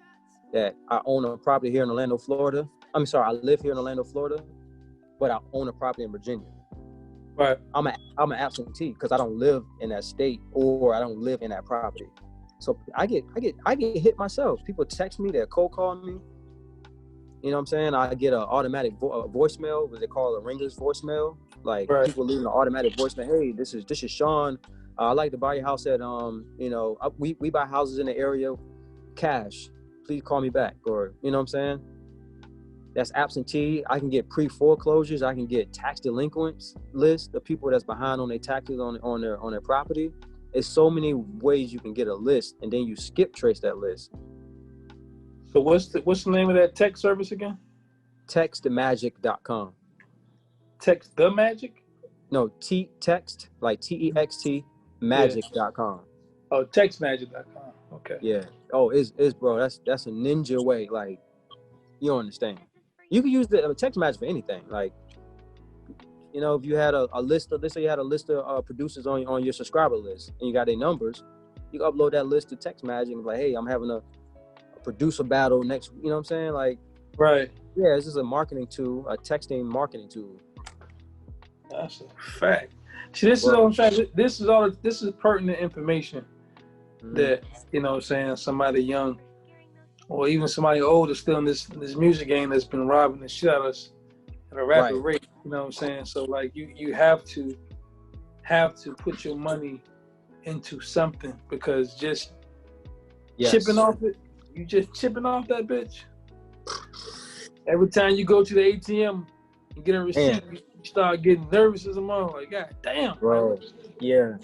that I own a property here in Orlando, Florida. I live here in Orlando, Florida, but I own a property in Virginia. Right. I'm an absentee because I don't live in that state or I don't live in that property. So I get hit myself. People text me, they'll cold call me. You know what I'm saying? I get an automatic voicemail, what they call a ringer's voicemail. Like people leaving an automatic voicemail. Hey, this is Sean. I'd like to buy your house at we buy houses in the area, cash. Please call me back. Or you know what I'm saying? That's absentee. I can get pre-foreclosures. I can get tax delinquents list of people that's behind on their taxes on their property. There's so many ways you can get a list, and then you skip trace that list. So what's the name of that text service again? Textmagic.com. Text the magic? No, text like TEXT magic.com. Oh, textmagic.com. Okay. Yeah. Oh, it's bro. That's a ninja way. Like, you don't understand. You can use the text magic for anything. Like, you know, if you had a list of, let's say you had a list of producers on your subscriber list, and you got their numbers, you can upload that list to Text Magic and be like, hey, I'm having a producer battle next. You know what I'm saying? Like, right. Yeah, this is a marketing tool, a texting marketing tool. That's a fact. See, this is Bro. what I'm trying. This is pertinent information that what I'm saying, somebody young or even somebody older still in this music game that's been robbing the shit out of us at a rapid Right. rate. You know what I'm saying? So like you have to put your money into something, because just chipping off it, you just chipping off that bitch. Every time you go to the ATM and get a receipt, you start getting nervous as a mother. Like, God damn, bro. Yeah.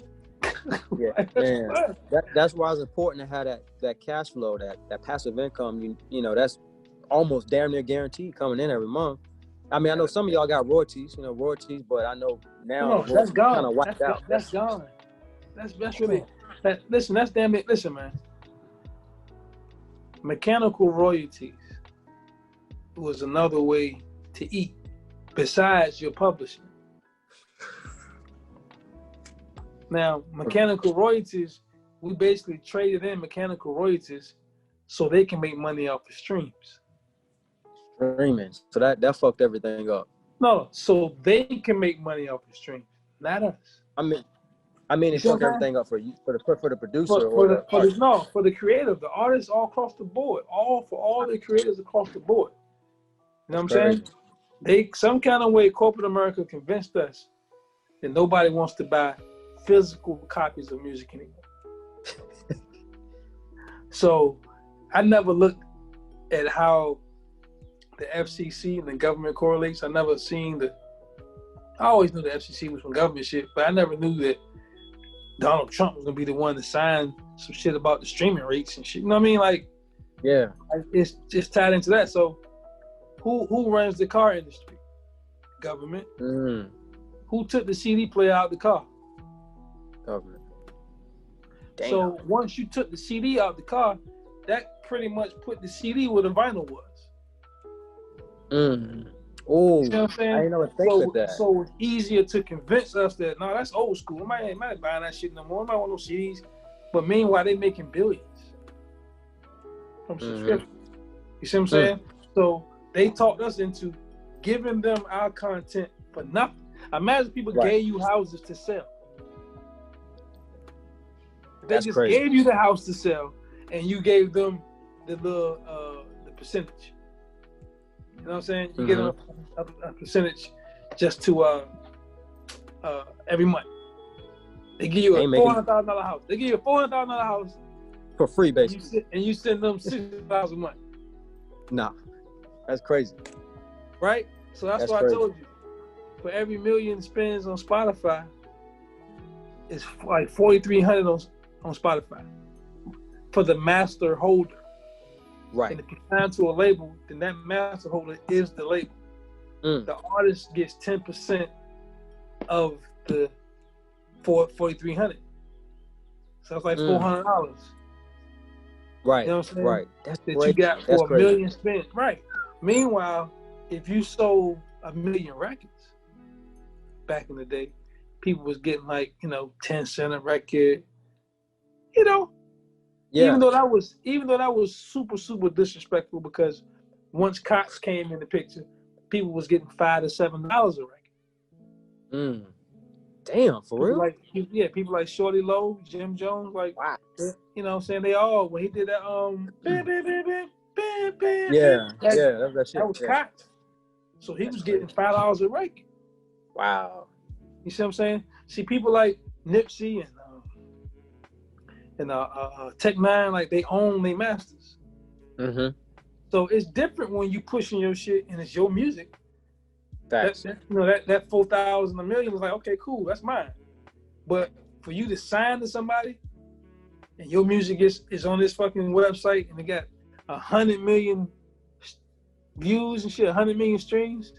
Yeah, like, man. That's why it's important to have that cash flow, that passive income. You know, that's almost damn near guaranteed coming in every month. I mean, I know some of y'all got royalties, but I know now the that's royalties kind gone. of wiped out. That's gone. That's really listen. That's damn it. Listen, man. Mechanical royalties was another way to eat besides your publishing. Now, mechanical royalties, we basically traded in mechanical royalties so they can make money off the streams. Streaming, so that fucked everything up. No, so they can make money off the streams, not us. I mean, it fucked everything up for you, for the producer for the creative, the artists all across the board, for all the creators across the board. You know what I'm saying? Some kind of way corporate America convinced us that nobody wants to buy physical copies of music anymore. So I never looked at how the FCC and the government correlates. I never seen I always knew the FCC was from government shit, but I never knew that Donald Trump was gonna be the one to sign some shit about the streaming rates and shit. You know what I mean? Like, yeah, it's just tied into that. So who runs the car industry? Government. Who took the CD player out the car? Government. Damn. So once you took the CD out the car, that pretty much put the CD where the vinyl was. Oh, you know what I'm saying? I didn't know think of that. So it's easier to convince us that no, that's old school. I ain't buying that shit no more. I want no CDs. But meanwhile, they making billions from subscriptions. You see what I'm saying? So they talked us into giving them our content for nothing. Imagine people gave you houses to sell. They just crazy. gave you the house to sell, and you gave them the little the percentage. You know what I'm saying? You get them a percentage just to every month. They give you a $400,000 house. They give you a $400,000 house for free, basically. And you send them $60,000 a month. Nah, that's crazy. Right? So that's why crazy. I told you. For every million spends on Spotify, it's like 4,300 on Spotify for the master holder. Right. And if you sign to a label, then that master holder is the label. The artist gets 10% of the 4,300. So it's like $400. Right. You know what I'm saying? Right. That's that great. You got for a million spent. Right. Meanwhile, if you sold 1 million records back in the day, people was getting 10 cents a record. Yeah. Even though that was super, super disrespectful, because once cops came in the picture, people was getting $5 to $7 a record. Damn, for real? People like Shorty Low, Jim Jones, wow. You know what I'm saying? They all, when he did that that shit. That was cops. So he was getting $5 a record. Wow. You see what I'm saying? See, people like Nipsey and Tech Nine, like, they own their masters. So it's different when you pushing your shit and it's your music. Facts. That 4,000 a million was like, okay, cool, that's mine. But for you to sign to somebody and your music is on this fucking website and it got 100 million views and shit, 100 million streams,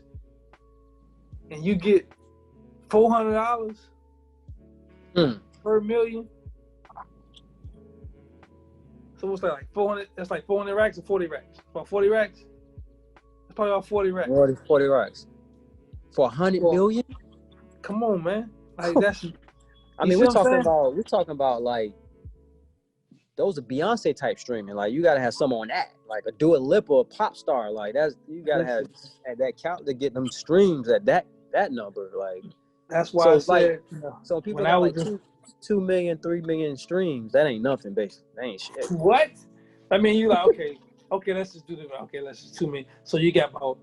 and you get $400 per million. So what's that, like 400? That's like 400 racks or 40 racks? About 40 racks? That's probably about 40 racks. 40 racks. For 100 million? Come on, man. Like, that's. I mean, we're talking about like, those are Beyonce type streaming. Like, you gotta have some on that, like a Dua Lipa or a pop star. Like, you gotta have that count to get them streams at that number. Like, That's why So I it's like, said, so when people I got was like 2 million, 3 million streams. That ain't nothing, basically. That ain't shit. what? I mean, you like, okay, let's just do this. Okay, let's just 2 million. So you got about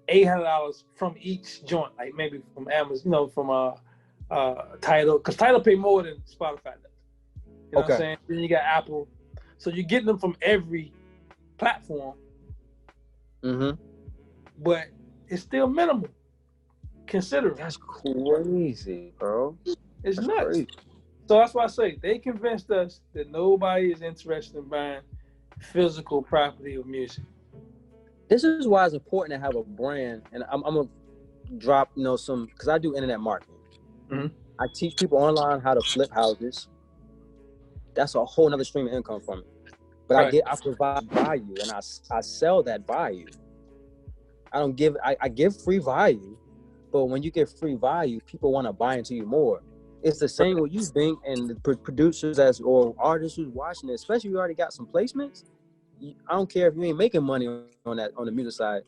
$800 from each joint, like maybe from Amazon, from Tidal, because Tidal pay more than Spotify does. You know what I'm Okay. saying? Then you got Apple, so you're getting them from every platform, but it's still minimal. Considering That's crazy, bro. it's That's nuts. crazy. So that's why I say they convinced us that nobody is interested in buying physical property of music. This is why it's important to have a brand, and I'm gonna drop, some, because I do internet marketing. I teach people online how to flip houses. That's a whole nother stream of income for me. But Right. I provide value, and I sell that value. I give free value, but when you give free value, people want to buy into you more. It's the same with you, Bink, and the producers or artists who's watching it, especially if you already got some placements. I don't care if you ain't making money on the music side.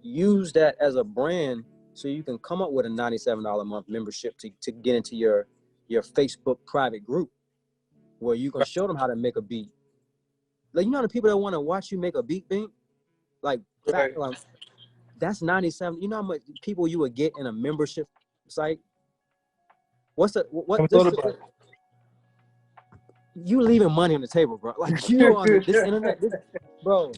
Use that as a brand so you can come up with a $97 a month membership to get into your Facebook private group where you can show them how to make a beat. Like, the people that want to watch you make a beat, Bink? Like, that's 97. You know how much people you would get in a membership site? You leaving money on the table, bro. Like, on this internet, bro.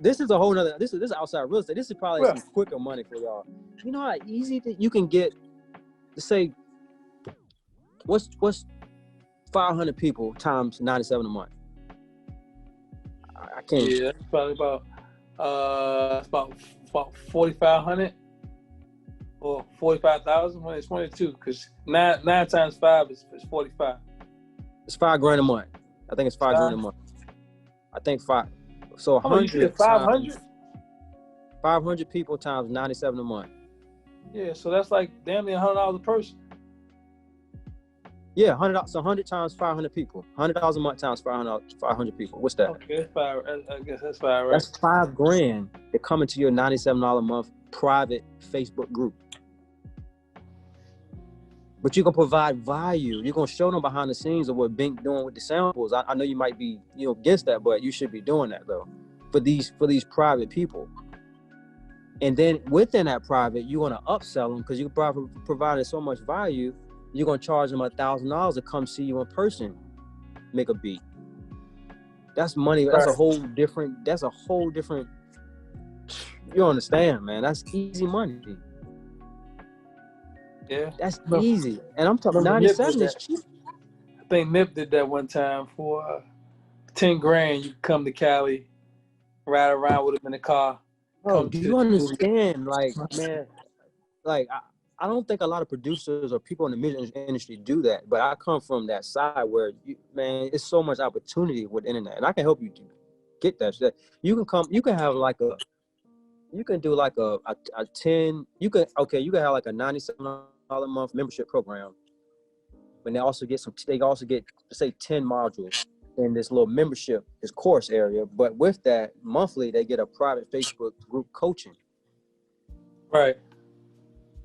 This is a whole nother. This is outside real estate. This is probably some quicker money for y'all. You know how easy that you can get to say, what's 500 people times 97 a month? I can't. Yeah, it's probably about 4,500 or 45,000 when it's 22. Because 9 times 5 is 45. It's $5,000 a month. I think it's $5,000 a month. I think 5. So 100 500? 500 people times 97 a month. Yeah, so that's like damn near $100 a person. Yeah, $100. So 100 times 500 people. $100 a month times 500 people. What's that? Okay, that's fine. I guess that's fine, right? That's $5,000 that come into your $97 a month private Facebook group. But you're gonna provide value. You're gonna show them behind the scenes of what Bink doing with the samples. I know you might be, against that, but you should be doing that though, for these private people. And then within that private, you're gonna upsell them because you provided so much value. You're gonna charge them $1,000 to come see you in person, make a beat. That's money. That's a whole different. You understand, man? That's easy money. Yeah, that's easy. And I'm talking 97 is cheap. I think Nip did that one time for $10,000. You come to Cali, ride around with him in the car. Oh, do you understand? Like, man, like I don't think a lot of producers or people in the music industry do that. But I come from that side where, it's so much opportunity with the internet, and I can help you get that shit. You can have like you can do like a 10. You can have like a $97 a month membership program, but they also get say 10 modules in this little membership, this course area. But with that, monthly they get a private Facebook group coaching. Right.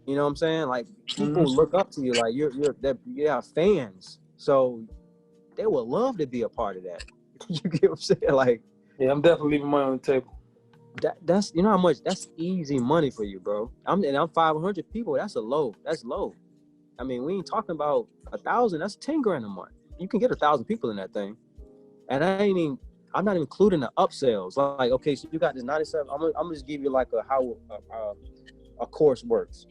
You know what I'm saying? Like, people look up to you, like you have fans, so they would love to be a part of that. You get what I'm saying? Like, yeah, I'm definitely leaving money on the table. That's how much. That's easy money for you, bro. I'm 500 people. That's low. I mean, we ain't talking about 1,000. That's $10,000 a month. You can get 1,000 people in that thing, and I'm not including the upsells. Like, okay, so you got this 97. I'm gonna just give you like how a course works.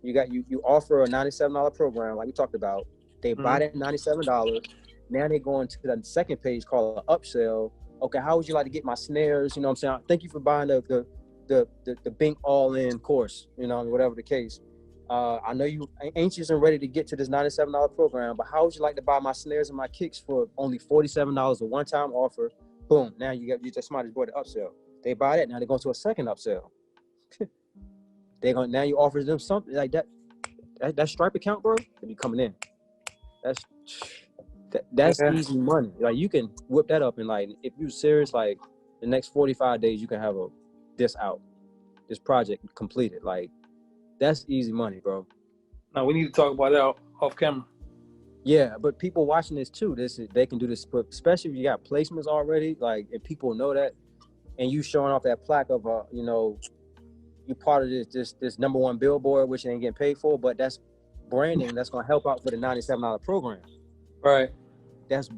You offer a $97 program, like we talked about. They buy that $97. Now they go into the second page called an upsell. Okay, how would you like to get my snares? You know what I'm saying? Thank you for buying the Bink all-in course, whatever the case. I know you anxious and ready to get to this $97 program, but how would you like to buy my snares and my kicks for only $47, a one-time offer? Boom, now you just might as well the upsell. They buy that, now they go to a second upsell. Now you offer them something like that. That Stripe account, bro, they be coming in. That's easy money. Like, you can whip that up, and like, if you're serious, like the next 45 days, you can have this project completed. Like, that's easy money, bro. We need to talk about that off camera. Yeah, but people watching this too, they can do this, especially if you got placements already. Like if people know that, and you showing off that plaque of you part of this number one billboard, which you ain't getting paid for, but that's branding. That's gonna help out for the $97 program. Right. That's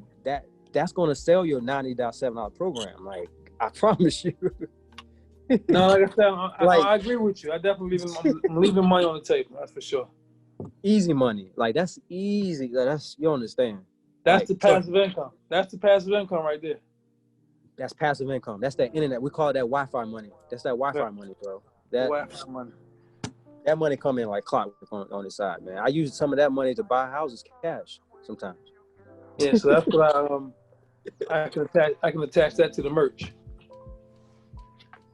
gonna sell your $97 program. Like I promise you. No, like I said, I agree with you. I definitely I'm leaving money on the table. That's for sure. Easy money, like that's easy. That's you understand. That's like, the passive income. That's the passive income right there. That's passive income. That's that internet. We call it that Wi-Fi money. That's that Wi-Fi money, bro. Wi-Fi money. That money come in like clockwork on the side, man. I use some of that money to buy houses cash sometimes. Yeah, so that's what I can attach that to the merch.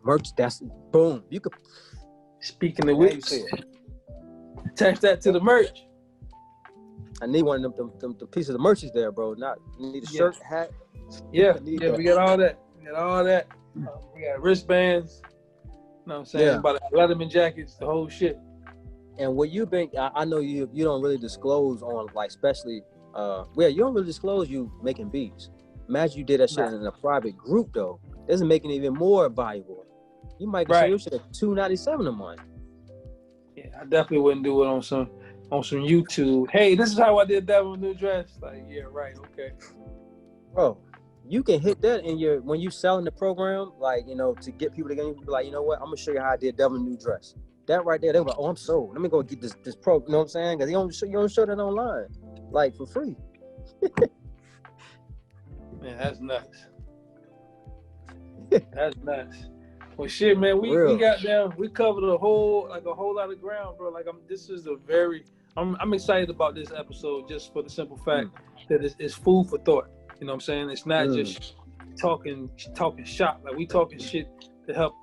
Merch, that's boom. You could. Speaking of which, attach that to the merch. I need one of them pieces of merch is there, bro. Not you need a shirt, hat. Yeah, we got all that. We got wristbands. You know what I'm saying? Yeah. About Letterman jackets, the whole shit. And what you've been, I know you don't really disclose on like, especially, you don't really disclose you making beats. Imagine you did that shit in a private group though. Doesn't make it even more valuable. You might sell your shit at $297 a month. Yeah, I definitely wouldn't do it on some YouTube. Hey, this is how I did that with New Dress. Like, yeah, right, okay. Bro, you can hit that when you selling the program, like, to get people to get you, be like, you know what, I'm gonna show you how I did Devil New Dress. That right there, they're like, oh, I'm sold. Let me go get this pro. You know what I'm saying? Because you don't show that online, like for free. Man, that's nuts. That's nuts. Well, shit, man, we got down. We covered a whole lot of ground, bro. Like, I'm excited about this episode just for the simple fact that it's food for thought. You know what I'm saying? It's not just talking shop. Like, we talking shit to help,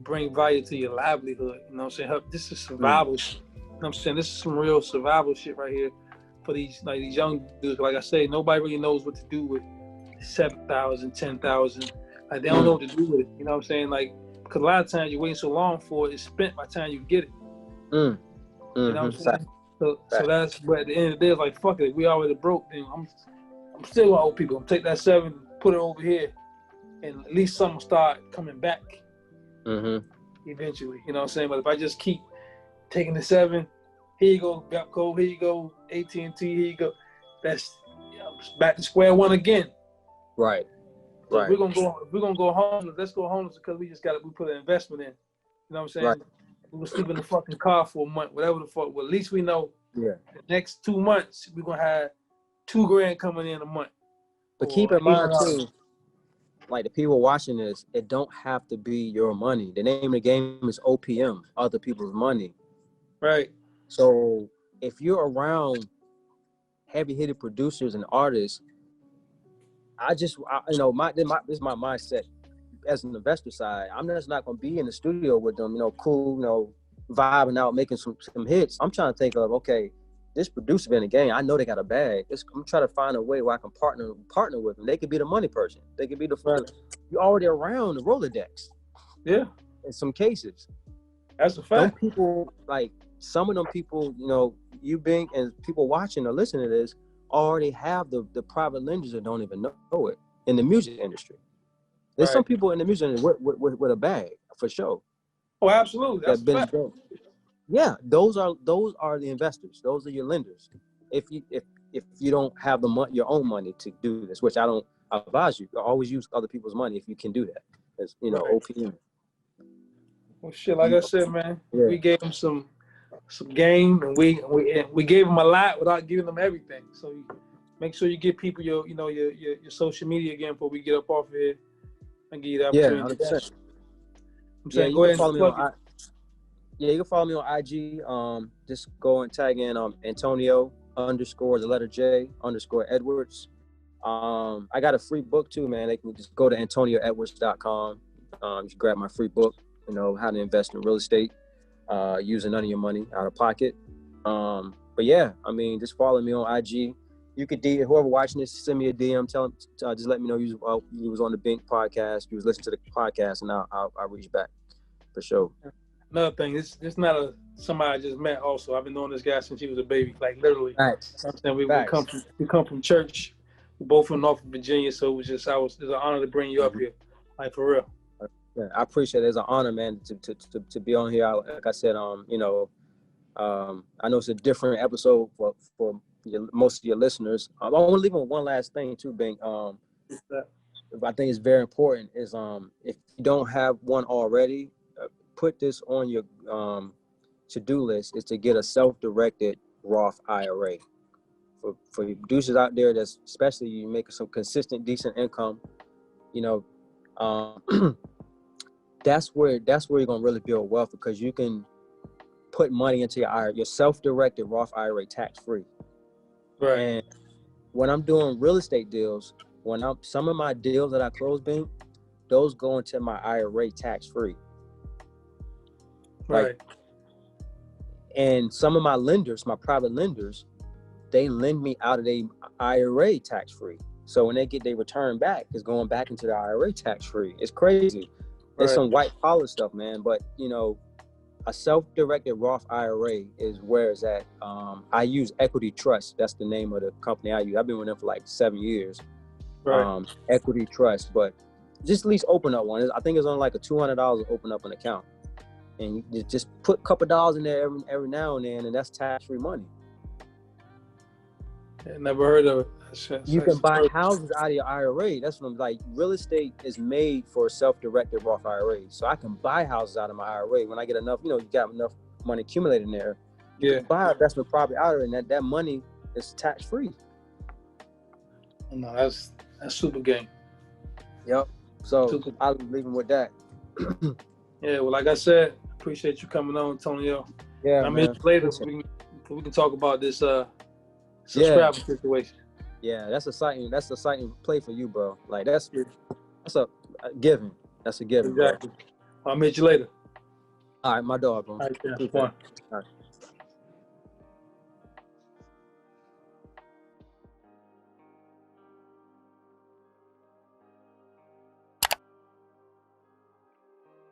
bring value to your livelihood. You know what I'm saying? This is survival shit. You know what I'm saying? This is some real survival shit right here for these young dudes. Like I say, nobody really knows what to do with 7,000, 10,000. Like, they don't know what to do with it. You know what I'm saying? Like, because a lot of times you're waiting so long for it, it's spent by the time you get it. You know what I'm saying? So that's, but at the end of the day, it's like, fuck it. We already broke. Then I'm still gonna owe people. I'm take that 7, put it over here, and at least something will start coming back. Eventually, you know what I'm saying? But if I just keep taking the 7, here you go, Gapco, here you go, AT&T, here you go, that's back to square one again. Right. So if we're gonna go homeless, let's go homeless because we put an investment in. You know what I'm saying? Right. We will sleep in the fucking car for a month, whatever the fuck. Well, at least we know the next 2 months we're gonna have $2,000 coming in a month. But keep in mind too, like the people watching this, it don't have to be your money. The name of the game is OPM, other people's money. Right. So if you're around heavy-hitter producers and artists, this is my mindset as an investor side. I'm just not gonna be in the studio with them, cool, vibing out, making some hits. I'm trying to think of, okay, this producer in the game, I know they got a bag. I'm trying to find a way where I can partner with them. They could be the money person. They could be you're already around the Rolodex. Yeah. In some cases. That's a fact. Some people, like some of them people, you Bink and people watching or listening to this already have the private lenders that don't even know it in the music industry. There's some people in the music industry with a bag for sure. Oh, absolutely. That's a fact. Yeah, those are the investors. Those are your lenders. If you don't have your own money to do this, which I don't advise you, always use other people's money if you can do that. As OPM. Well, shit, like I said, man, we gave them some game, and we gave them a lot without giving them everything. So make sure you give people your social media again before we get up off of here and give you the opportunity. 100%. I'm saying, go ahead and plug it. Yeah, you can follow me on IG. Just go and tag in Antonio _ the letter J _ Edwards. I got a free book too, man. They can just go to AntonioEdwards.com. You can grab my free book, how to invest in real estate, using none of your money out of pocket. But yeah, just follow me on IG. You could whoever watching this, send me a DM. Tell them, just let me know you was on the Bink podcast. You was listening to the podcast, and I'll reach back for sure. another thing. It's not somebody I just met. Also, I've been knowing this guy since he was a baby, like literally. Facts. I'm saying we Facts. come from church. We're both from Norfolk, Virginia, so it's an honor to bring you up here, like for real. Yeah, I appreciate it. It's an honor, man, to be on here. Like I said, you know, I know it's a different episode for most of your listeners. I want to leave on one last thing too, Bink. I think it's very important is if you don't have one already, put this on your to-do list is to get a self-directed Roth IRA. For you producers out there, that's especially you making some consistent, decent income, you know, that's where you're gonna really build wealth because you can put money into your IRA, your self-directed Roth IRA tax-free. Right. And when I'm doing real estate deals, some of my deals that I close, Bink, those go into my IRA tax-free. Right. Like, and some of my lenders, my private lenders, they lend me out of their IRA tax-free. So when they get their return back, it's going back into the IRA tax-free. It's crazy. Right. It's some white collar stuff, man. But, you know, a self-directed Roth IRA is where it's at. I use Equity Trust. That's the name of the company I use. I've been with them for like 7 years. Right. Equity Trust. But just at least open up one. I think it's only like a $200 to open up an account. And you just put a couple dollars in there every now and then, and that's tax-free money. I never heard of it. You can buy houses out of your IRA. That's what I'm like. Real estate is made for self-directed Roth IRA. So I can buy houses out of my IRA when I get enough, you got enough money accumulated in there. You can buy investment property out of it, and that money is tax-free. No, that's super game. Yep. So I'll leave him with that. Yeah, well, like I said, appreciate you coming on, Antonio. Yeah, I mean, later we can talk about this subscriber situation. Yeah, that's exciting play for you, bro. Like that's a given. That's a given. Exactly. Bro. I'll meet you later. All right, my dog, bro. All right, yeah. All right.